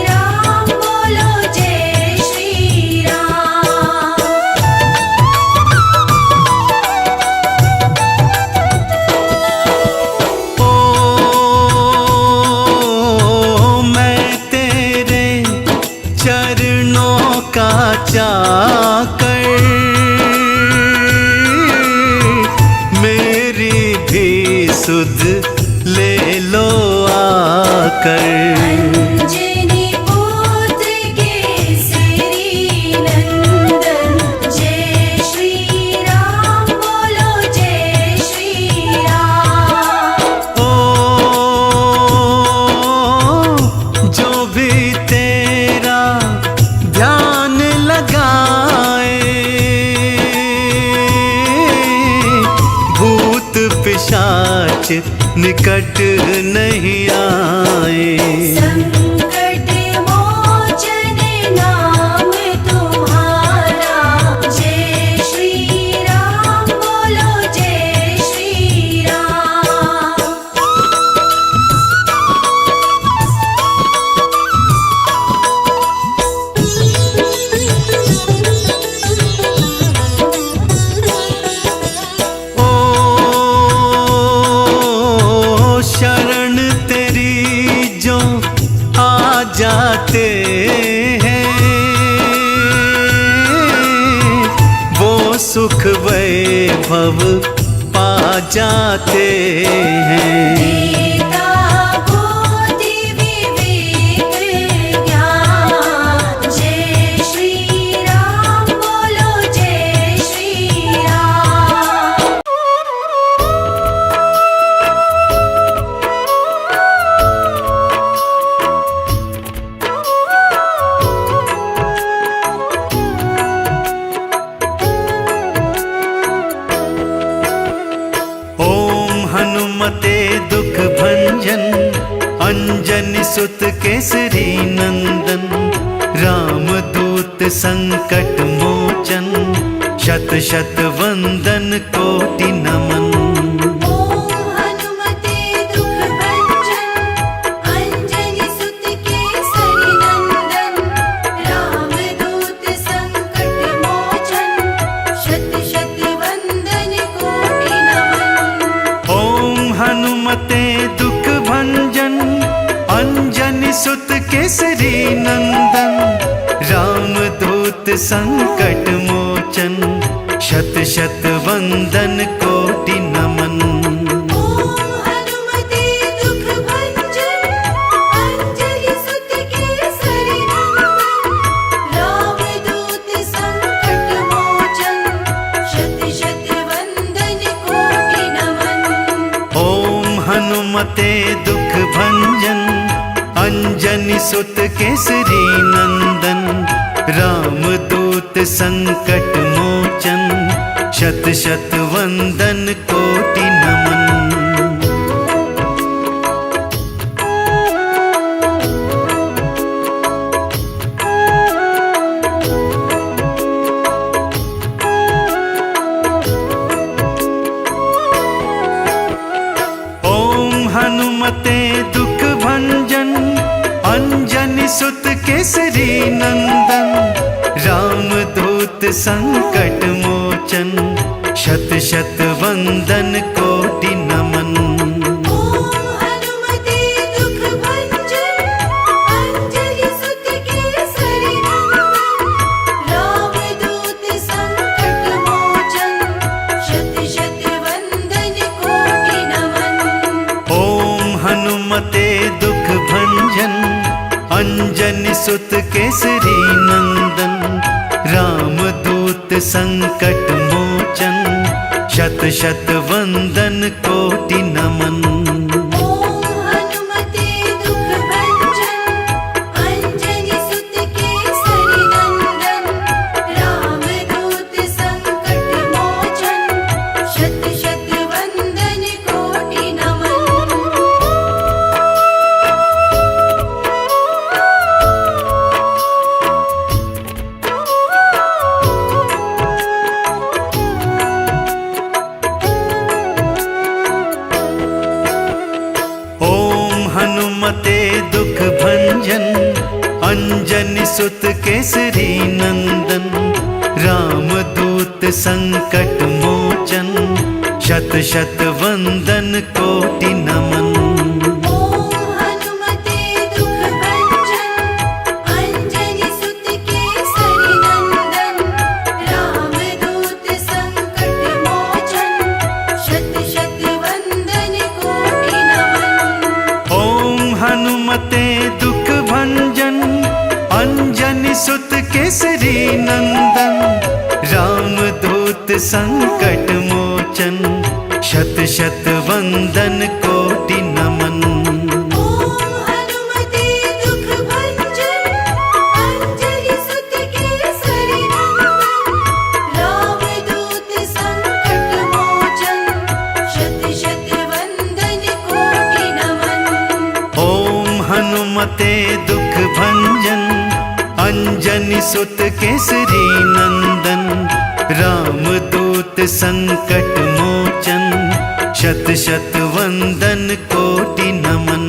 S3: राम बोलो जय श्री राम।
S2: कर।
S3: अंजनी पुत्र केसरी नंदन, जय श्री राम बोलो जय श्री राम।
S2: ओ जो भी तेरा ध्यान लगाए, भूत पिशाच निकट नहीं आए।
S3: संकट मोचन नाम तुम्हारा, जय श्री राम बोलो जय श्री राम।
S2: ओ शरण तेरी जो आ जाते हैं, वो सुख वैभव पा जाते हैं।
S3: गीता बुद्धि विवेक ज्ञान, जय श्री राम बोलो जय श्री राम।
S2: ओम हनुमते दुख भंजन, अंजनी सुत केसरी नंदन, राम दूत संकट मोचन, शत शत वंदन कोटि नमन।
S3: ओम हनुमते दुख भंजन, अंजनी सुत केसरी नंदन, राम दूत संकट मोचन, शत शत वंदन कोटि नमन।
S2: ओम हनुमते दुख भंजन, अंजनी सुत केसरी नंदन, राम दूत संकट मोचन, शत शत वंदन कोटि नमन।
S3: ओम हनुमते दुख भंजन, अंजनी सुत केसरी नंदन, राम दूत संकट मोचन, शत शत वंदन कोटि नमन।
S2: ओम हनुमते दुख भंजन, अंजनी सुत केसरी नंदन, राम दूत संकट मोचन, शत शत वंदन कोटि नमन। ओम हनुमते दुख भंजन, अंजनी सुत केसरी नंदन, राम दूत संकट मोचन, शत शत वंदन कोटि नमन।
S3: ओम हनुमते दुख भंजन, अंजनी सुत केसरी नंदन, राम दूत संकट मोचन, शत शत वंदन कोटि नमन।
S2: ओम हनुमते दुख भंजन, अंजनी सुत केसरी नंदन, राम दूत संकट मोचन, शत शत वंदन कोटि नमन।
S3: ओम हनुमते दुख भंजन, अंजनी सुत केसरी नंदन, राम दूत संकट मोचन, शत शत वंदन कोटि नमन।
S2: हनुमते दुख भंजन, अंजनी सुत केसरी नंदन, राम दूत संकट मोचन, शत शत वंदन कोटि नमन।
S3: ओम हनुमते दुख भंजन, अंजनी सुत केसरी नंदन, राम दूत संकट मोचन, शत शत वंदन कोटि नमन।
S2: ओम हनुमते सुत केसरी नंदन, रामदूत संकट मोचन, शत शत वंदन कोटि नमन।
S3: ओम हनुमते दुख भंजन, अंजनी सुत केसरी नंदन, रामदूत संकट मोचन, शत शत वंदन कोटि नमन।
S2: ओम हनुमते दुख भंजन, अंजनी सुत केसरी नंदन, रामदूत संकट मोचन, शत शत वंदन कोटि नमन।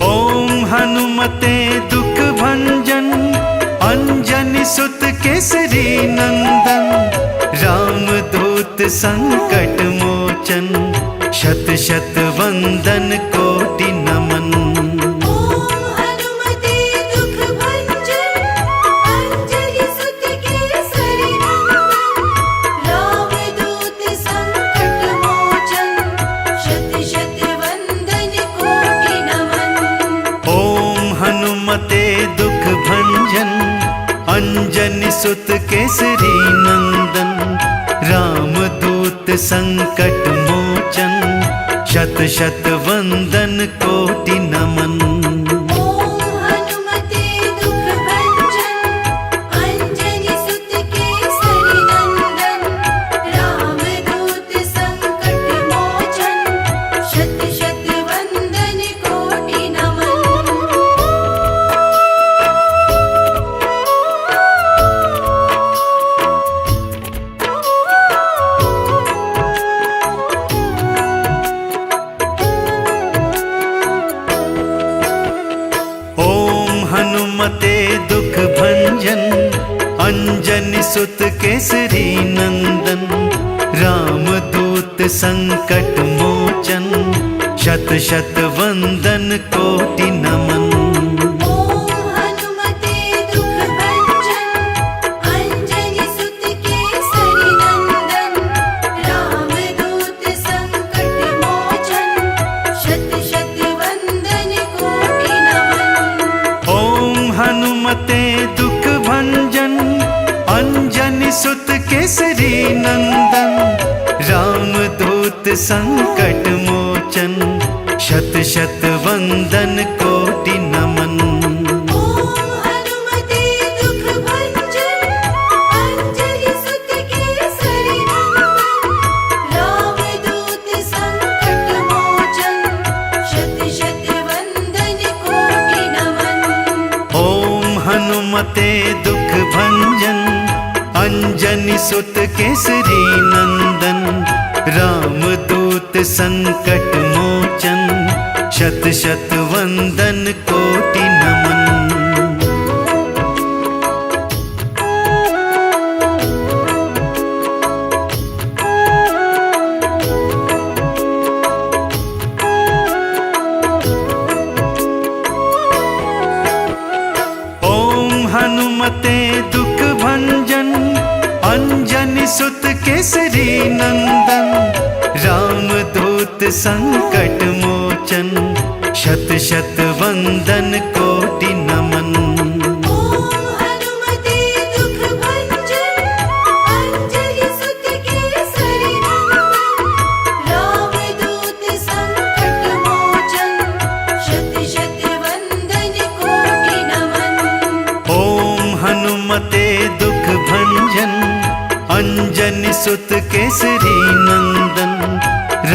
S2: ओम हनुमते दुख भंजन, अंजनी सुत केसरी नंदन, रामदूत संकट मोचन, शत शत वंदन कोटि नमन।
S3: ओम हनुमते दुख भंजन, अंजनी सुत केसरी नंदन, रामदूत संकट मोचन, शत शत वंदन कोटि नमन।
S2: ओम हनुमते दुख भंजन, अंजनी सुत केसरी नंदन, रामदूत संकट मोचन, शत शत वंदन कोटि नमन।
S3: ओम हनुमते दुख भंजन, अंजनी सुत केसरी नंदन, रामदूत संकट मोचन, शत शत वंदन कोटि नमन।
S2: ओम हनुमते दुख भंजन, अंजनी सुत केसरी नंदन, रामदूत संकट मोचन, शत शत वंदन कोटि नमन।
S3: ओम हनुमते दुख भंजन, अंजनी सुत केसरी नंदन, रामदूत संकट मोचन, शत शत वंदन कोटि नमन।
S2: ओम हनुमते दुख भंजन, अंजनी सुत केसरी नंदन, रामदूत संकट मोचन, शत शत वंदन कोटि नमन।
S3: ओम हनुमते दुख भंजन, अंजनी सुत केसरी नंदन, रामदूत संकट मोचन, शत शत वंदन कोटि नमन।
S2: ओम हनुमते दुख भंजन, अंजनी सुत केसरी नंदन, रामदूत संकट मोचन, शत शत वंदन कोटि नमन। ओम हनुमते दुख भंजन, अंजनी सुत केसरी नंदन, रामदूत संकट मोचन, शत शत वंदन कोटि नमन।
S3: ओम हनुमते दुख भंजन, अंजनी सुत केसरी नंदन, रामदूत संकट मोचन, शत शत वंदन कोटि नमन।
S2: ओम हनुमते दुख भंजन, अंजनी सुत केसरी नंदन,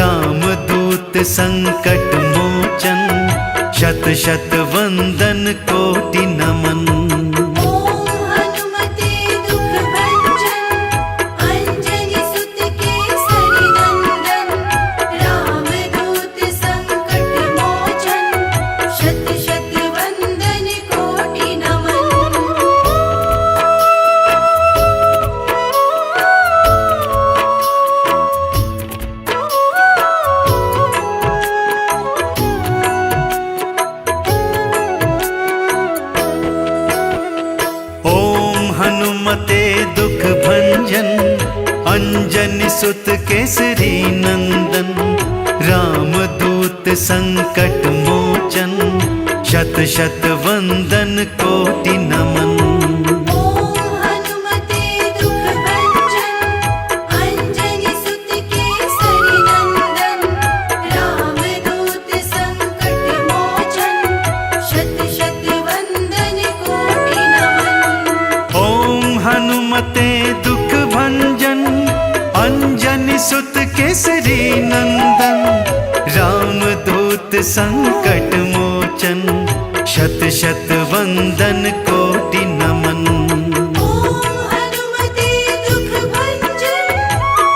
S2: रामदूत संकट मोचन, शत शत वंदन कोटि नमन।
S3: ओम हनुमते दुख भंजन, अंजनी सुत केसरी नंदन, रामदूत संकट मोचन, शत शत वंदन कोटि नमन।
S2: रामदूत संकट मोचन, शत शत वंदन कोटि नमन।
S3: ओम हनुमते दुख भंजन, अंजनी सुत केसरी नंदन। रामदूत संकट मोचन, शत शत वंदन कोटि नमन।
S2: ओम हनुमते दुख भंजन, अंजनी सुत केसरी नंदन। रामदूत संकट मोचन, शत शत वंदन कोटि नमन।
S3: ओम हनुमते दुख भंजन,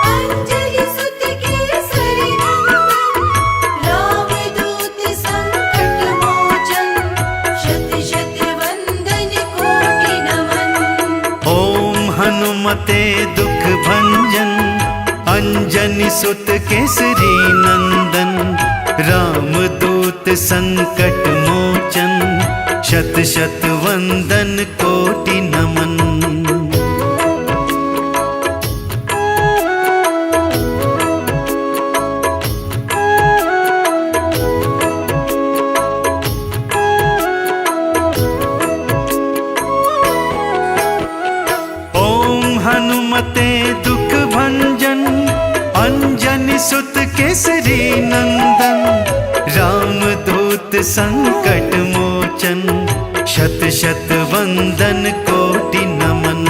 S3: अंजनी सुत केसरी नंदन। रामदूत संकट मोचन, शत शत वंदन कोटि नमन।
S2: ओम हनुमते दुख भंजन, अंजनी सुत केसरी नंदन। रामदूत संकट मोचन, शत शत वंदन कोटि नमन। ओम हनुमते दुख भंजन, अंजनी सुत केसरी नंदन। रामदूत संकट मोचन, शत शत वंदन कोटि नमन।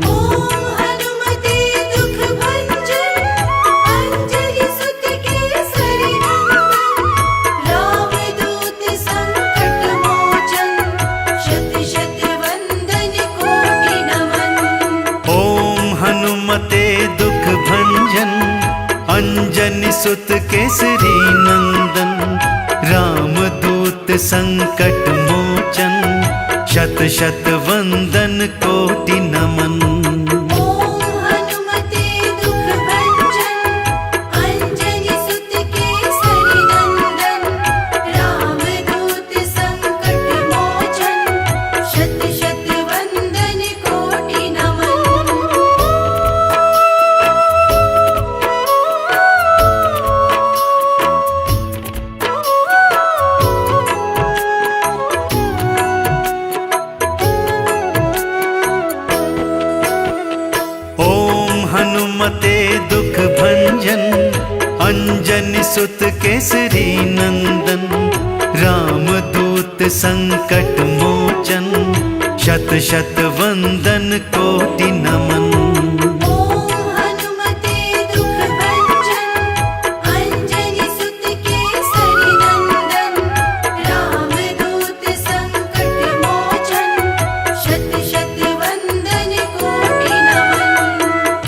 S3: ओम हनुमते दुख भंजन, अंजनी सुत केसरी नंदन। रामदूत संकट मोचन, शत शत वंदन कोटि नमन।
S2: ओम हनुमते दुख भंजन, अंजनी सुत केसरी नंदन। रामदूत संकट मोचन, शत शत वंदन कोटि नमन।
S3: ओम हनुमते दुख भंजन, अंजनी सुत केसरी नंदन। रामदूत संकट मोचन, शत शत वंदन कोटि नमन।
S2: ओम हनुमते दुख भंजन, अंजनी सुत केसरी नंदन। रामदूत संकट मोचन, शत शत वंदन कोटि नमन।
S3: ओम हनुमते दुख भंजन, अंजनी सुत केसरी नंदन। रामदूत संकट मोचन, शत शत वंदन कोटि नमन।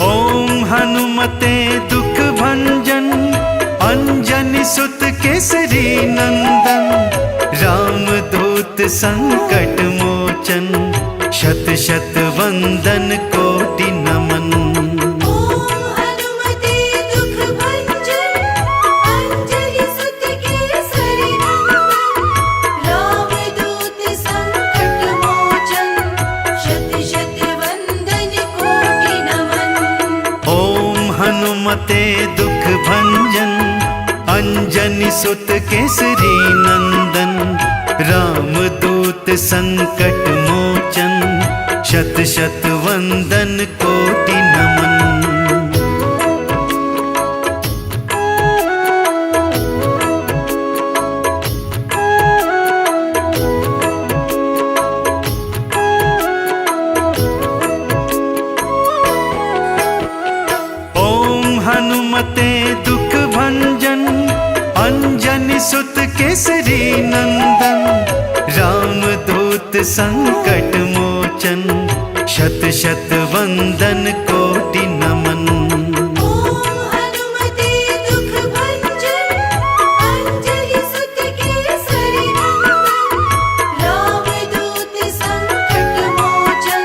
S2: ओम हनुमते दुख भंजन, अंजनी सुत केसरी नंदन। रामदूत संकट मोचन, शत शत वंदन कोटि नमन।
S3: ओम हनुमते दुख भंजन, अंजनी सुत केसरी नंदन। रामदूत संकट मोचन, शत शत वंदन कोटि नमन।
S2: ओम हनुमते दुख भंजन, अंजनी सुत केसरी नंदन। रामदूत संकट मोचन, शत शत वंदन कोटि नमन। ओम हनुमते दुख भंजन, अंजनी सुत केसरी नंदन। रामदूत संकट मोचन, शत शत वंदन कोटि नमन।
S3: ओम हनुमते दुख भंजन, अंजनी सुत केसरी नंदन। रामदूत संकट मोचन,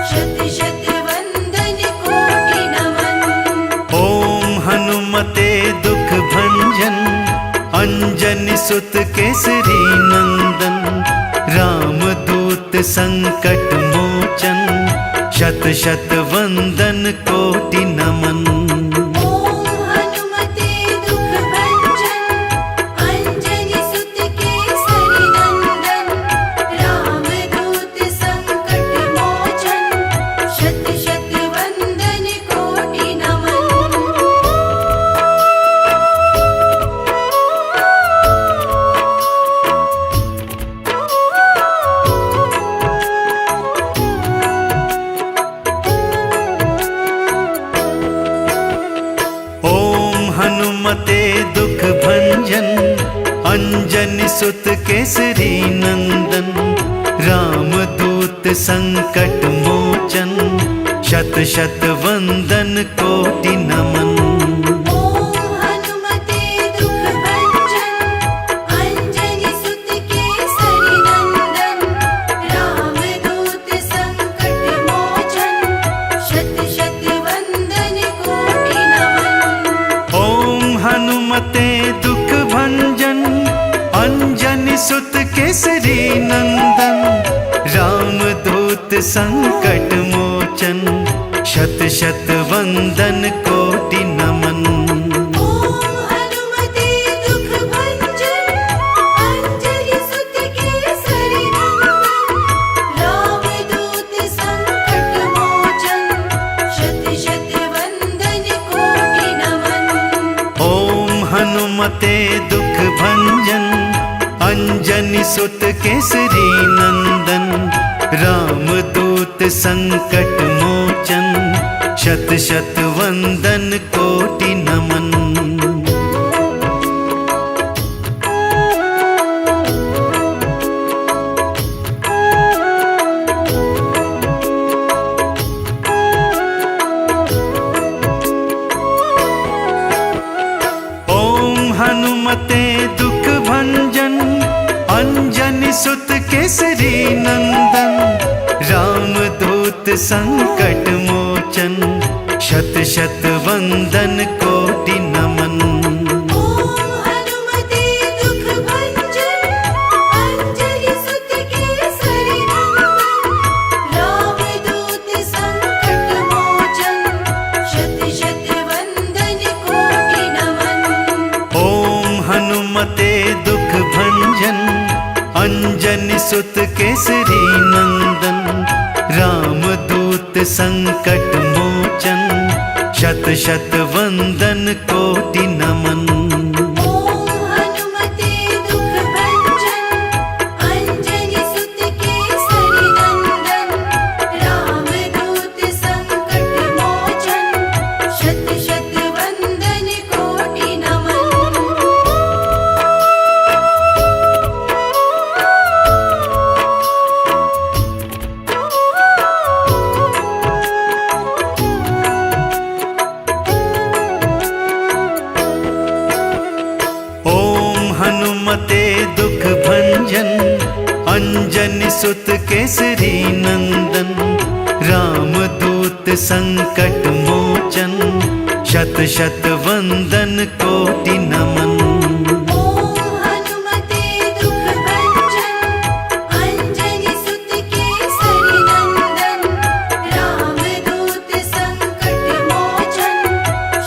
S3: शत शत वंदन कोटि नमन।
S2: ओम हनुमते दुख भंजन, अंजनी सुत केसरी नंदन। रामदूत संकट मोचन, शत शत वंदन कोटि नमन।
S3: ओम हनुमते दुख भंजन,
S2: केसरी नंदन, रामदूत संकट मोचन, शत शत वंदन कोटि नमन।
S3: ओम हनुमते दुख भंजन, अंजनी सुत केसरी नंदन, रामदूत संकट मोचन, शत शत वंदन कोटि नमन।
S2: ओम हनुमते दुख भंजन, अंजनी सुत केसरी नंदन, रामदूत संकट मोचन, शत शत वंदन कोटि नमन।
S3: ओम हनुमते दुख भंजन, अंजनी सुत केसरी नंदन, रामदूत संकट मोचन, शत शत वंदन कोटि नमन।
S2: ओम हनुमते दुख भंजन, अंजनी सुत केसरी नंदन, रामदूत संकट मोचन, शत शत वंदन कोटि नमन। ओम हनुमते दुख भंजन, अंजनी सुत केसरी नंदन, रामदूत संकट मोचन, शत शत वंदन कोटि नमन।
S3: ओम हनुमते दुख भंजन, अंजनी सुत केसरी नंदन, रामदूत संकट मोचन, शत शत वंदन कोटि नमन।
S2: ओम हनुमते दुख भंजन, अंजनी सुत केसरी नंदन, रामदूत संकट मोचन, शत शत वंदन कोटि नमन।
S3: ओम हनुमते दुख भंजन, अंजनी सुत केसरी नंदन, रामदूत संकट मोचन, शत शत वंदन कोटि नमन।
S2: ओम हनुमते दुख भंजन, अंजनी सुत केसरी नंदन, रामदूत संकट मोचन, शत शत वंदन कोटि नमन।
S3: ओम हनुमते दुख भंजन, अंजनी सुत केसरी नंदन, रामदूत संकट मोचन,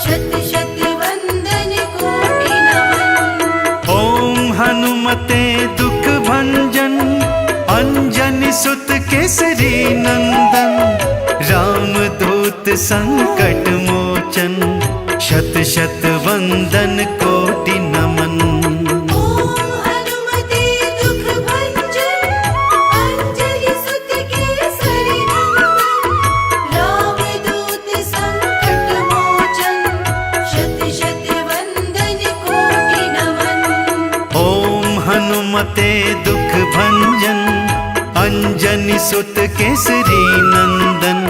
S3: शत शत वंदन कोटि नमन।
S2: ओम हनुमते दुख भंजन, अंजनी सुत केसरी नंदन, रामदूत संकट मोचन, शत शत वंदन कोटि नमन।
S3: ओम हनुमते दुख भंजन, अंजनी सुत केसरी नंदन, रामदूत संकट मोचन, शत शत वंदन कोटि नमन।
S2: ओम हनुमते दुख भंजन, अंजनी सुत केसरी नंदन,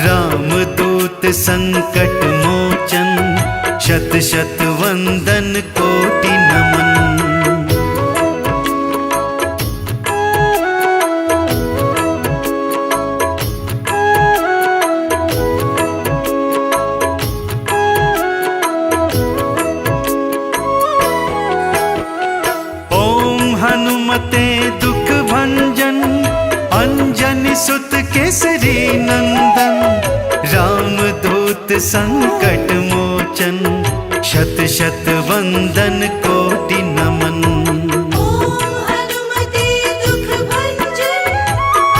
S2: रामदूत संकट मोचन, शत शत वंदन कोटि नमन। ओम हनुमते दुख भंजन, अंजनी सुत केसरी नंदन, रामदूत संकट मोचन, शत शत वंदन कोटि नमन।
S3: ओम हनुमते दुख भंजन,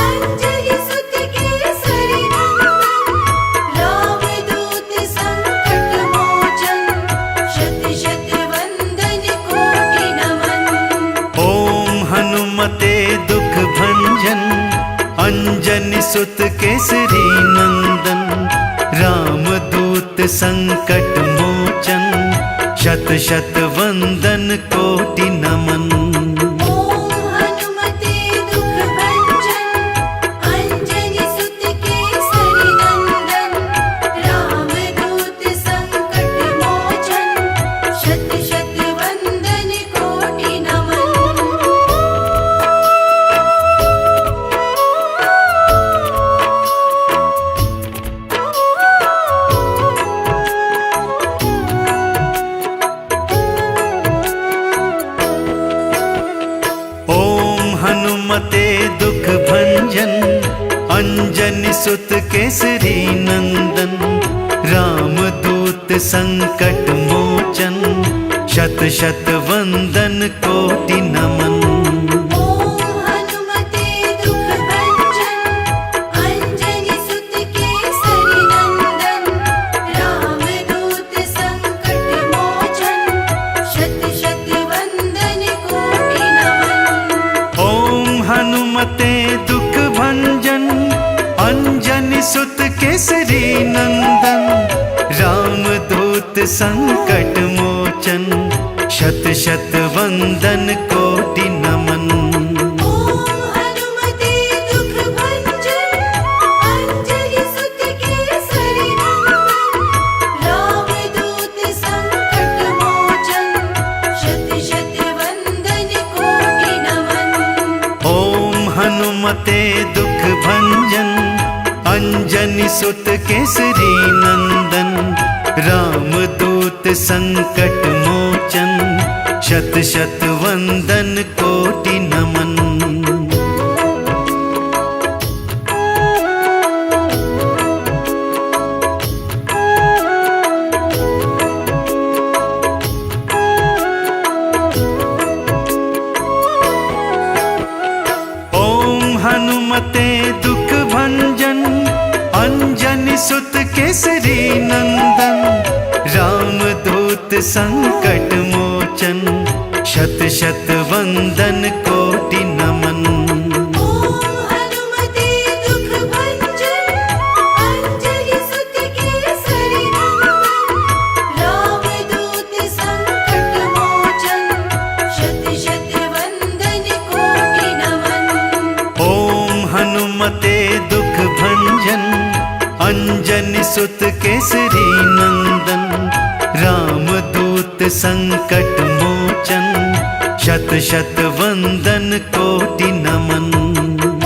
S3: अंजनी सुत केसरी नंदन, रामदूत संकट मोचन, शत शत वंदन कोटि नमन।
S2: ओम हनुमते दुख भंजन, अंजनी सुत केसरी नंदन, रामदूत संकट मोचन, शत शत वंदन कोटि नमन।
S3: ओम
S2: सुत केसरी नंदन, रामदूत संकट मोचन, शत शत वंदन कोटि नमन।
S3: ओम हनुमते दुख भंजन, अंजनी सुत केसरी नंदन, रामदूत संकट मोचन, शत शत वंदन कोटि नमन।
S2: ओम हनुमते दुख भंजन, अंजनी सुत केसरी नंदन, रामदूत संकट मोचन, शत शत वंदन कोटि नमन।
S3: ओम हनुमते दुख भंजन, अंजनी सुत केसरी नंदन, रामदूत संकट मोचन, शत शत वंदन कोटि नमन।
S2: ओम हनुमते दुख भंजन, अंजनी सुत केसरी नंदन, रामदूत संकट मोचन, शत शत वंदन कोटि नमन। ओम हनुमते दुख भंजन, अंजनी सुत केसरी नंदन, रामदूत संकट मोचन, शत शत वंदन कोटि नमन।
S3: ओम हनुमते दुख भंजन, अंजनी सुत केसरी नंदन, रामदूत संकट मोचन, शत शत वंदन कोटि नमन।
S2: ओम हनुमते दुख भंजन, अंजनी सुत केसरी नंदन, रामदूत संकट मोचन, शत शत वंदन कोटि नमन।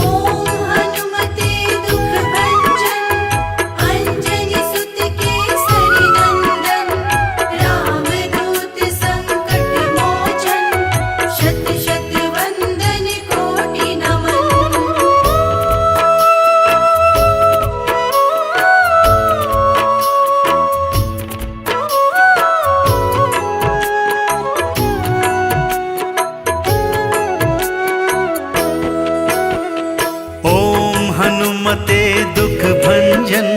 S3: ओम हनुमते दुख भंजन, अंजनी सुत केसरी नंदन, रामदूत संकट मोचन, शत शत वंदन कोटि नमन।
S2: ओम हनुमते दुख भंजन,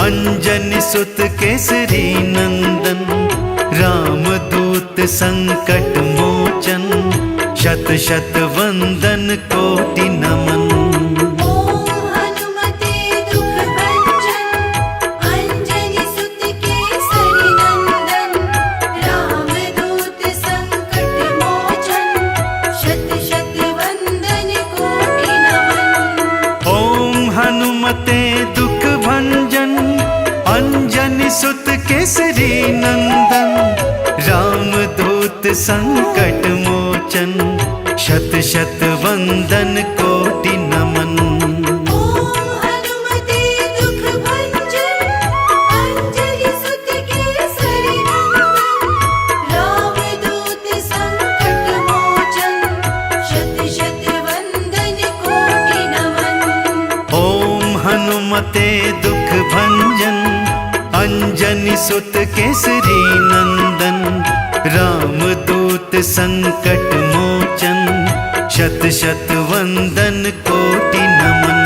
S2: अंजनी सुत केसरी नंदन, रामदूत संकट मोचन, शत शत वंदन कोटि नमन।
S3: ओम हनुमते दुख भंजन, अंजनी सुत केसरी नंदन, रामदूत संकट मोचन, शत शत वंदन कोटि नमन।
S2: ओम हनुमते दुख भंजन, अंजनी सुत केसरी नंदन, रामदूत संकट मोचन, शत शत वंदन कोटि नमन।
S3: ओम हनुमते दुख भंजन, अंजनी सुत केसरी नंदन, रामदूत संकट मोचन, शत शत वंदन कोटि नमन।
S2: ओम हनुमते दुख भंजन, अंजनी सुत केसरी नंदन, रामदूत संकट मोचन, शत शत वंदन कोटि नमन।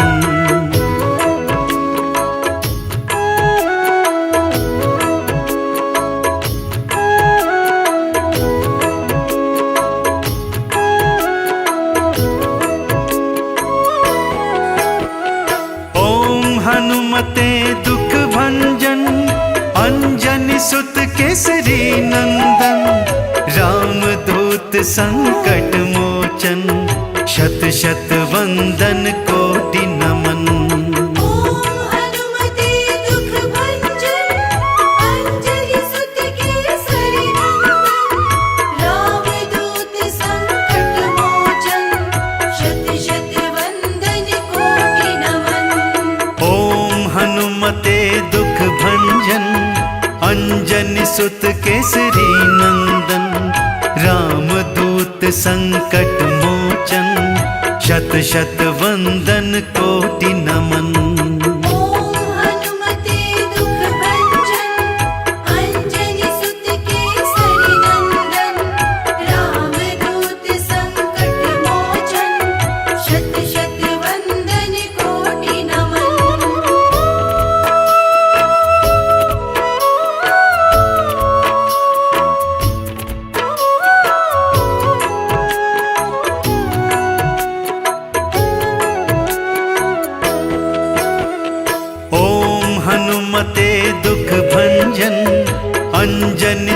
S2: ओम हनुमते दुख भंजन, अंजनी सुत केसरी नंदन, रामदूत संकट मोचन, शत शत वंदन कोटि नमन।
S3: ओम हनुमते दुख भंजन, अंजनी सुत केसरी नंदन, रामदूत संकट मोचन, शत शत वंदन कोटि नमन।
S2: ओम हनुमते दुख भंजन, अंजनी सुत केसरी नंदन, रामदूत संकट मोचन, शत शत वंदन कोटि नमन।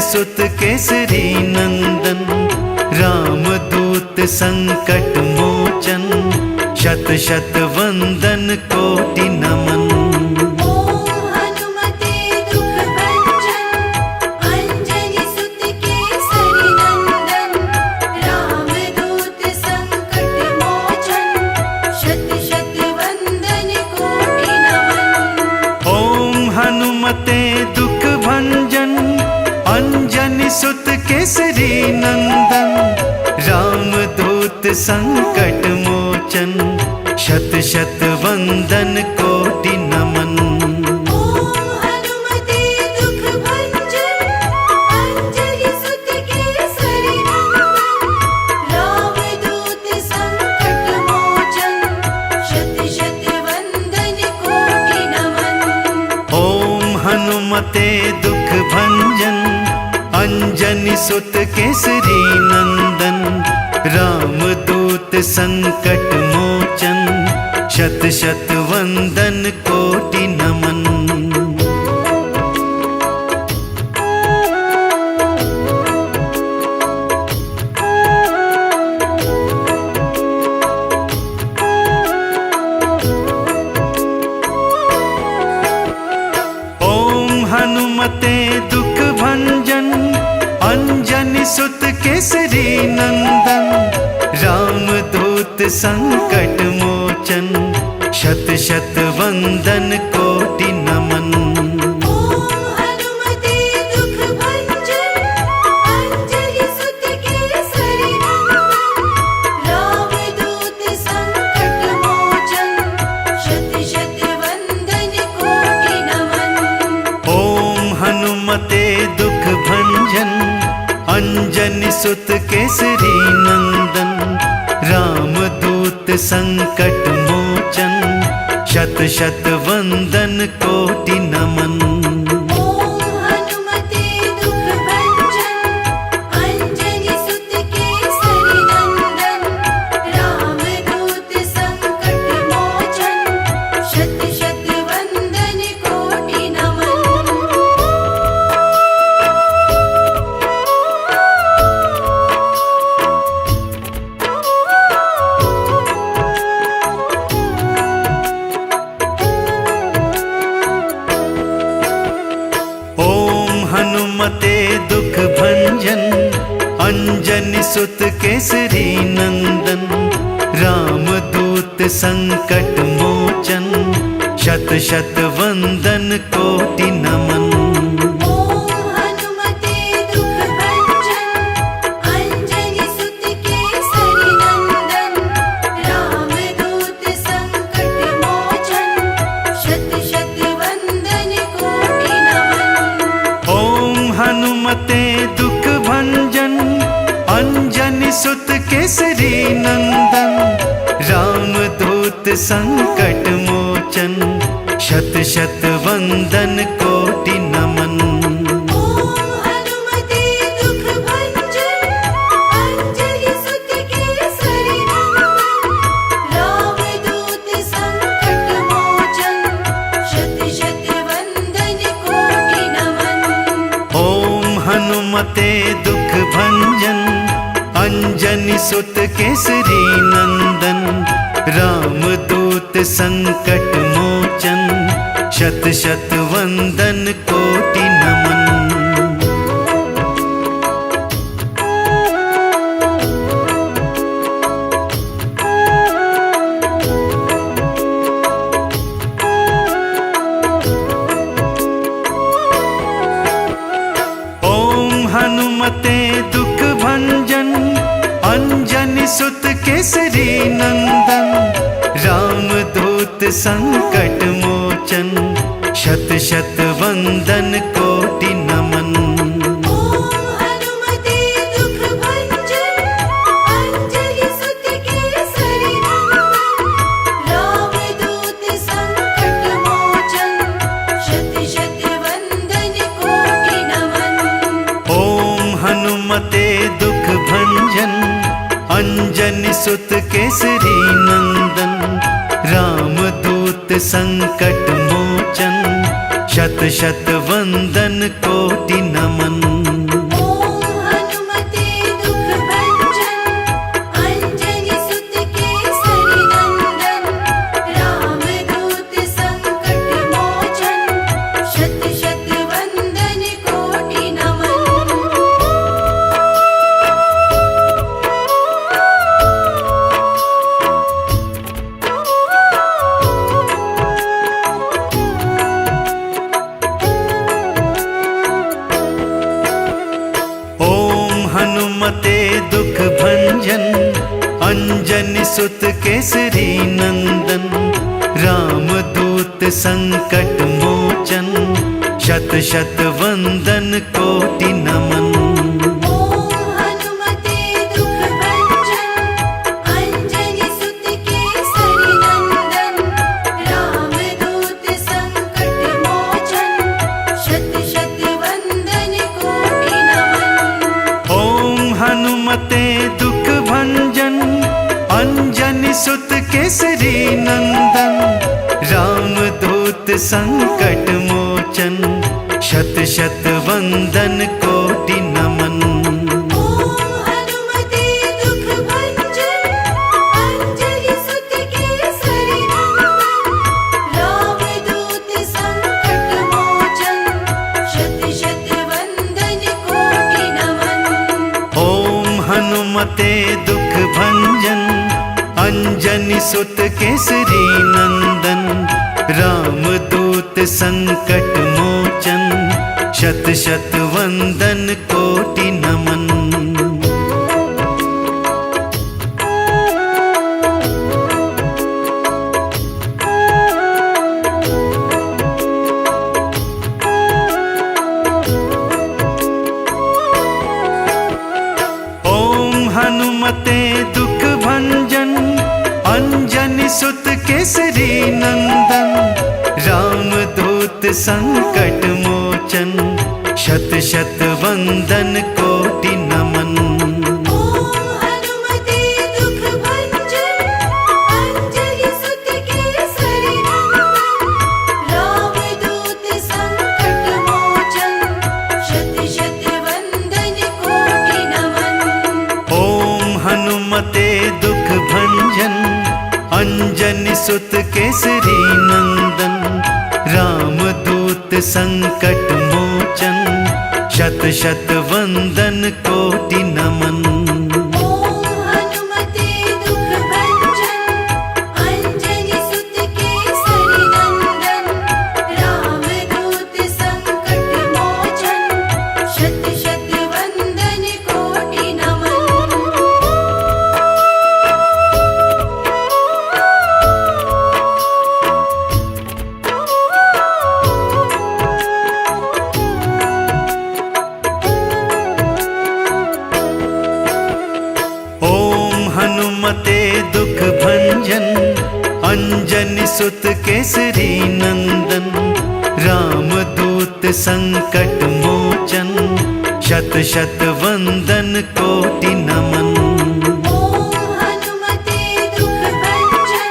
S2: सुत केसरी नंदन, रामदूत संकट मोचन, शत शत वंदन कोटि नमन।
S3: ओम हनुमते दुख भंजन, अंजनी सुत केसरी नंदन, रामदूत संकट मोचन, शत शत वंदन कोटि नमन।
S2: ओम हनुमते दुख भंजन, अंजनी सुत केसरी नंदन, रामदूत संकट मोचन, शत शत वंदन कोटि नमन।
S3: ओम हनुमते दुख भंजन, अंजनी सुत केसरी नंदन, रामदूत संकट मोचन, शत शत वंदन कोटि नमन।
S2: ओम हनुमते दुख भंजन, अंजनी सुत केसरी नंदन, रामदूत संकट मोचन, शत शत वंदन कोटि नमन। ओम हनुमते दुख भंजन, अंजनी सुत केसरी नंदन, रामदूत संकट मोचन, शत शत वंदन कोटि नमन।
S3: ओम हनुमते दुख भंजन, अंजनी सुत केसरी नंदन, रामदूत संकट मोचन, शत शत वंदन कोटि नमन।
S2: ओम हनुमते दुख भंजन, अंजनी सुत केसरी नंदन, रामदूत संकट मोचन, शत शत वंदन कोटि नमन।
S3: ओम हनुमते दुख भंजन, अंजनी सुत केसरी नंदन, रामदूत संकट मोचन, शत शत वंदन कोटि नमन।
S2: ओम हनुमते दुख भंजन, अंजनी सुत केसरी नंदन, रामदूत संकट मोचन, शत शत वंदन कोटि नमन।
S3: ओम हनुमते दुख भंजन, अंजनी सुत केसरी नंदन, रामदूत संकट मोचन, शत शत वंदन कोटि नमन।
S2: ओम हनुमते दुख भंजन, अंजनी सुत केसरी नंदन, रामदूत संकट मोचन, शत शत वंदन कोटि नमन।
S3: ओम हनुमते दुख भंजन, अंजनी सुत केसरी नंदन, रामदूत संकट मोचन, शत शत वंदन कोटि नमन।
S2: ओम हनुमते दुख भंजन, अंजनी सुत केसरी नंदन, रामदूत संकट मोचन, शत शत वंदन कोटि नमन। ओम हनुमते दुख भंजन, अंजनी सुत केसरी नंदन, रामदूत संकट मोचन, शत शत वंदन कोटि नमन।
S3: ओम हनुमते दुख भंजन, अंजनी सुत केसरी नंदन, रामदूत संकट मोचन, शत शत वंदन कोटि नमन।
S2: ओम हनुमते दुख भंजन, अंजनी सुत केसरी नंदन, रामदूत संकट मोचन, शत शत वंदन कोटि नमन। सुत केसरी नंदन, रामदूत संकट मोचन, शत शत वंदन कोटि नमन।
S3: ओम हनुमते दुख भंजन, अंजनी सुत केसरी नंदन, रामदूत संकट मोचन, शत शत वंदन कोटि नमन।
S2: ओम हनुमते दुख भंजन, अंजनी सुत केसरी नंदन, रामदूत संकट मोचन, शत शत वंदन कोटि नमन।
S3: ओम हनुमते दुख भंजन, अंजनी सुत केसरी नंदन, रामदूत संकट मोचन, शत शत वंदन कोटि नमन।
S2: ओम हनुमते दुख भंजन, अंजनी सुत केसरी नंदन, रामदूत संकट मोचन, शत शत वंदन कोटि नमन। ओम हनुमते दुख भंजन, अंजनी सुत केसरी नंदन, रामदूत संकट मोचन, शत शत वंदन कोटि नमन।
S3: ओम हनुमते दुख भंजन, अंजनी सुत केसरी नंदन, रामदूत संकट मोचन, शत शत वंदन कोटि नमन।
S2: ओम हनुमते दुख भंजन, अंजनी सुत केसरी नंदन, रामदूत संकट मोचन, शत शत वंदन कोटि नमन।
S3: ओम हनुमते दुख भंजन, अंजनी सुत केसरी नंदन, रामदूत संकट मोचन, शत शत वंदन कोटि नमन।
S2: ओम हनुमते दुख भंजन, अंजनी सुत केसरी नंदन, रामदूत संकट मोचन, शत शत वंदन कोटि नमन।
S3: ओम हनुमते दुख भंजन,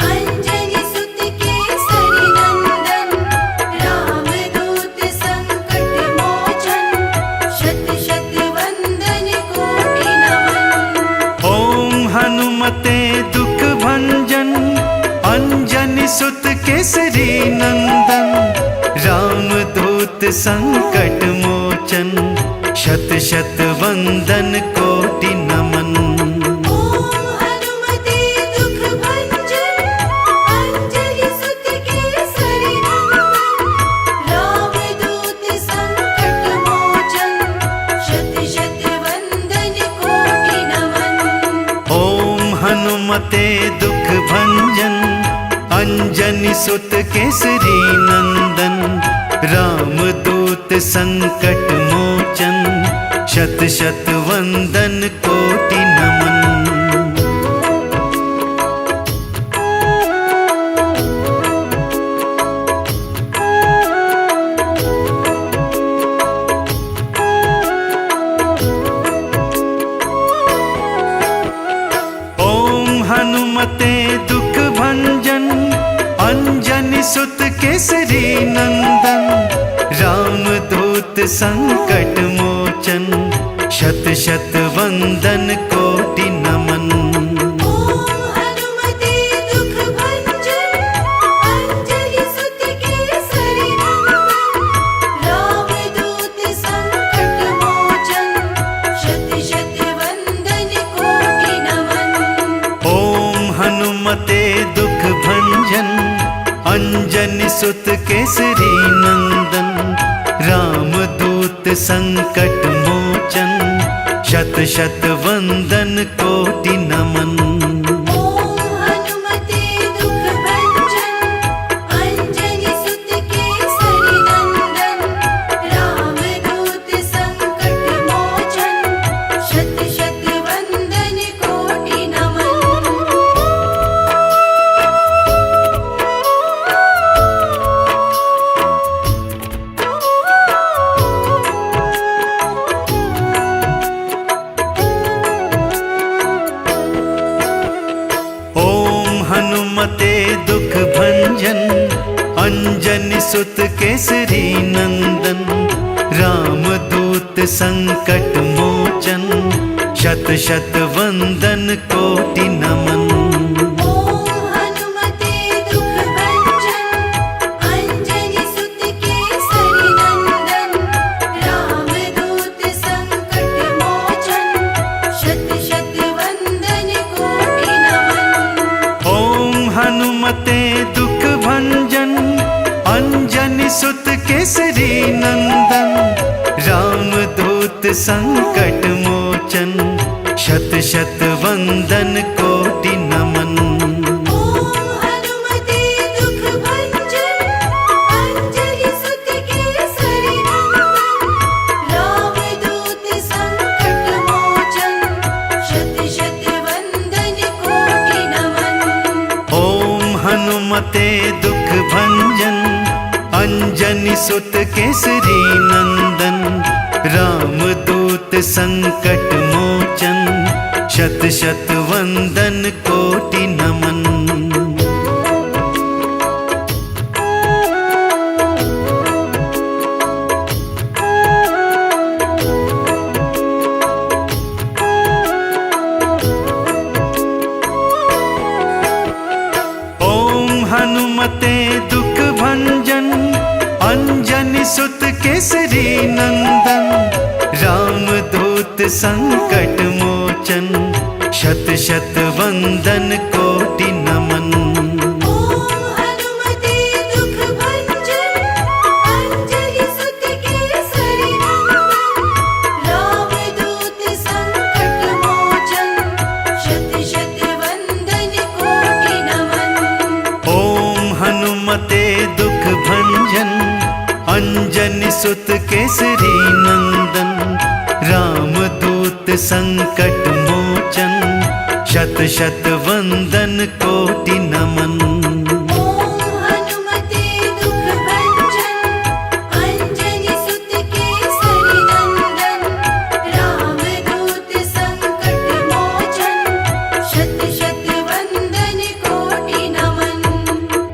S3: अंजनी सुत केसरी नंदन, रामदूत संकट मोचन, शत शत वंदन कोटि नमन।
S2: ओम हनुमते दुख भंजन, अंजनी सुत केसरी नंदन, रामदूत संकट मोचन, शत शत वंदन कोटि नमन।
S3: ओम हनुमते दुख भंजन, अंजनी सुत केसरी नंदन, रामदूत संकट मोचन, शत शत वंदन कोटि नमन।
S2: ओम हनुमते दुख भंजन, अंजनी सुत केसरी नंदन, रामदूत संकट मोचन, शत शत वंदन कोटि नमन। ओम हनुमते दुख भंजन, अंजनी सुत केसरी नंदन, रामदूत संकट मोचन, शत शत वंदन कोटि नमन।
S3: ओम हनुमते दुख भंजन, अंजनी सुत केसरी नंदन, रामदूत संकट मोचन, शत शत वंदन कोटि नमन।
S2: ओम हनुमते दुख भंजन, अंजनी सुत केसरी नंदन, रामदूत संकट मोचन, शत शत वंदन कोटि नमन। दुख भंजन, अंजनी सुत केसरी नंदन, रामदूत संकट मोचन, शत शत वंदन कोटि नमन।
S3: ओम हनुमते दुख भंजन, अंजनी सुत केसरी नंदन, रामदूत संकट मोचन, शत शत वंदन कोटि नमन।
S2: ओम हनुमते दुख भंजन, अंजनी सुत केसरी नंदन, रामदूत संकट मोचन, शत शत वंदन कोटि नमन।
S3: ओम हनुमते दुख भंजन, अंजनी सुत केसरी नंदन, रामदूत संकट मोचन, शत शत वंदन कोटि नमन।
S2: ओम हनुमते दुख भंजन, अंजनी सुत केसरी नंदन, रामदूत संकट मोचन, शत शत वंदन कोटि नमन। ओम हनुमते दुख भंजन, अंजनी सुत केसरी नंदन, रामदूत संकट मोचन, शत शत वंदन कोटि नमन।
S3: ओम हनुमते दुख भंजन, अंजनी सुत केसरी नंदन, रामदूत संकट मोचन, शत शत वंदन कोटि नमन।
S2: ओम हनुमते दुख भंजन, अंजनी सुत केसरी नंदन, रामदूत संकट मोचन, शत शत वंदन कोटि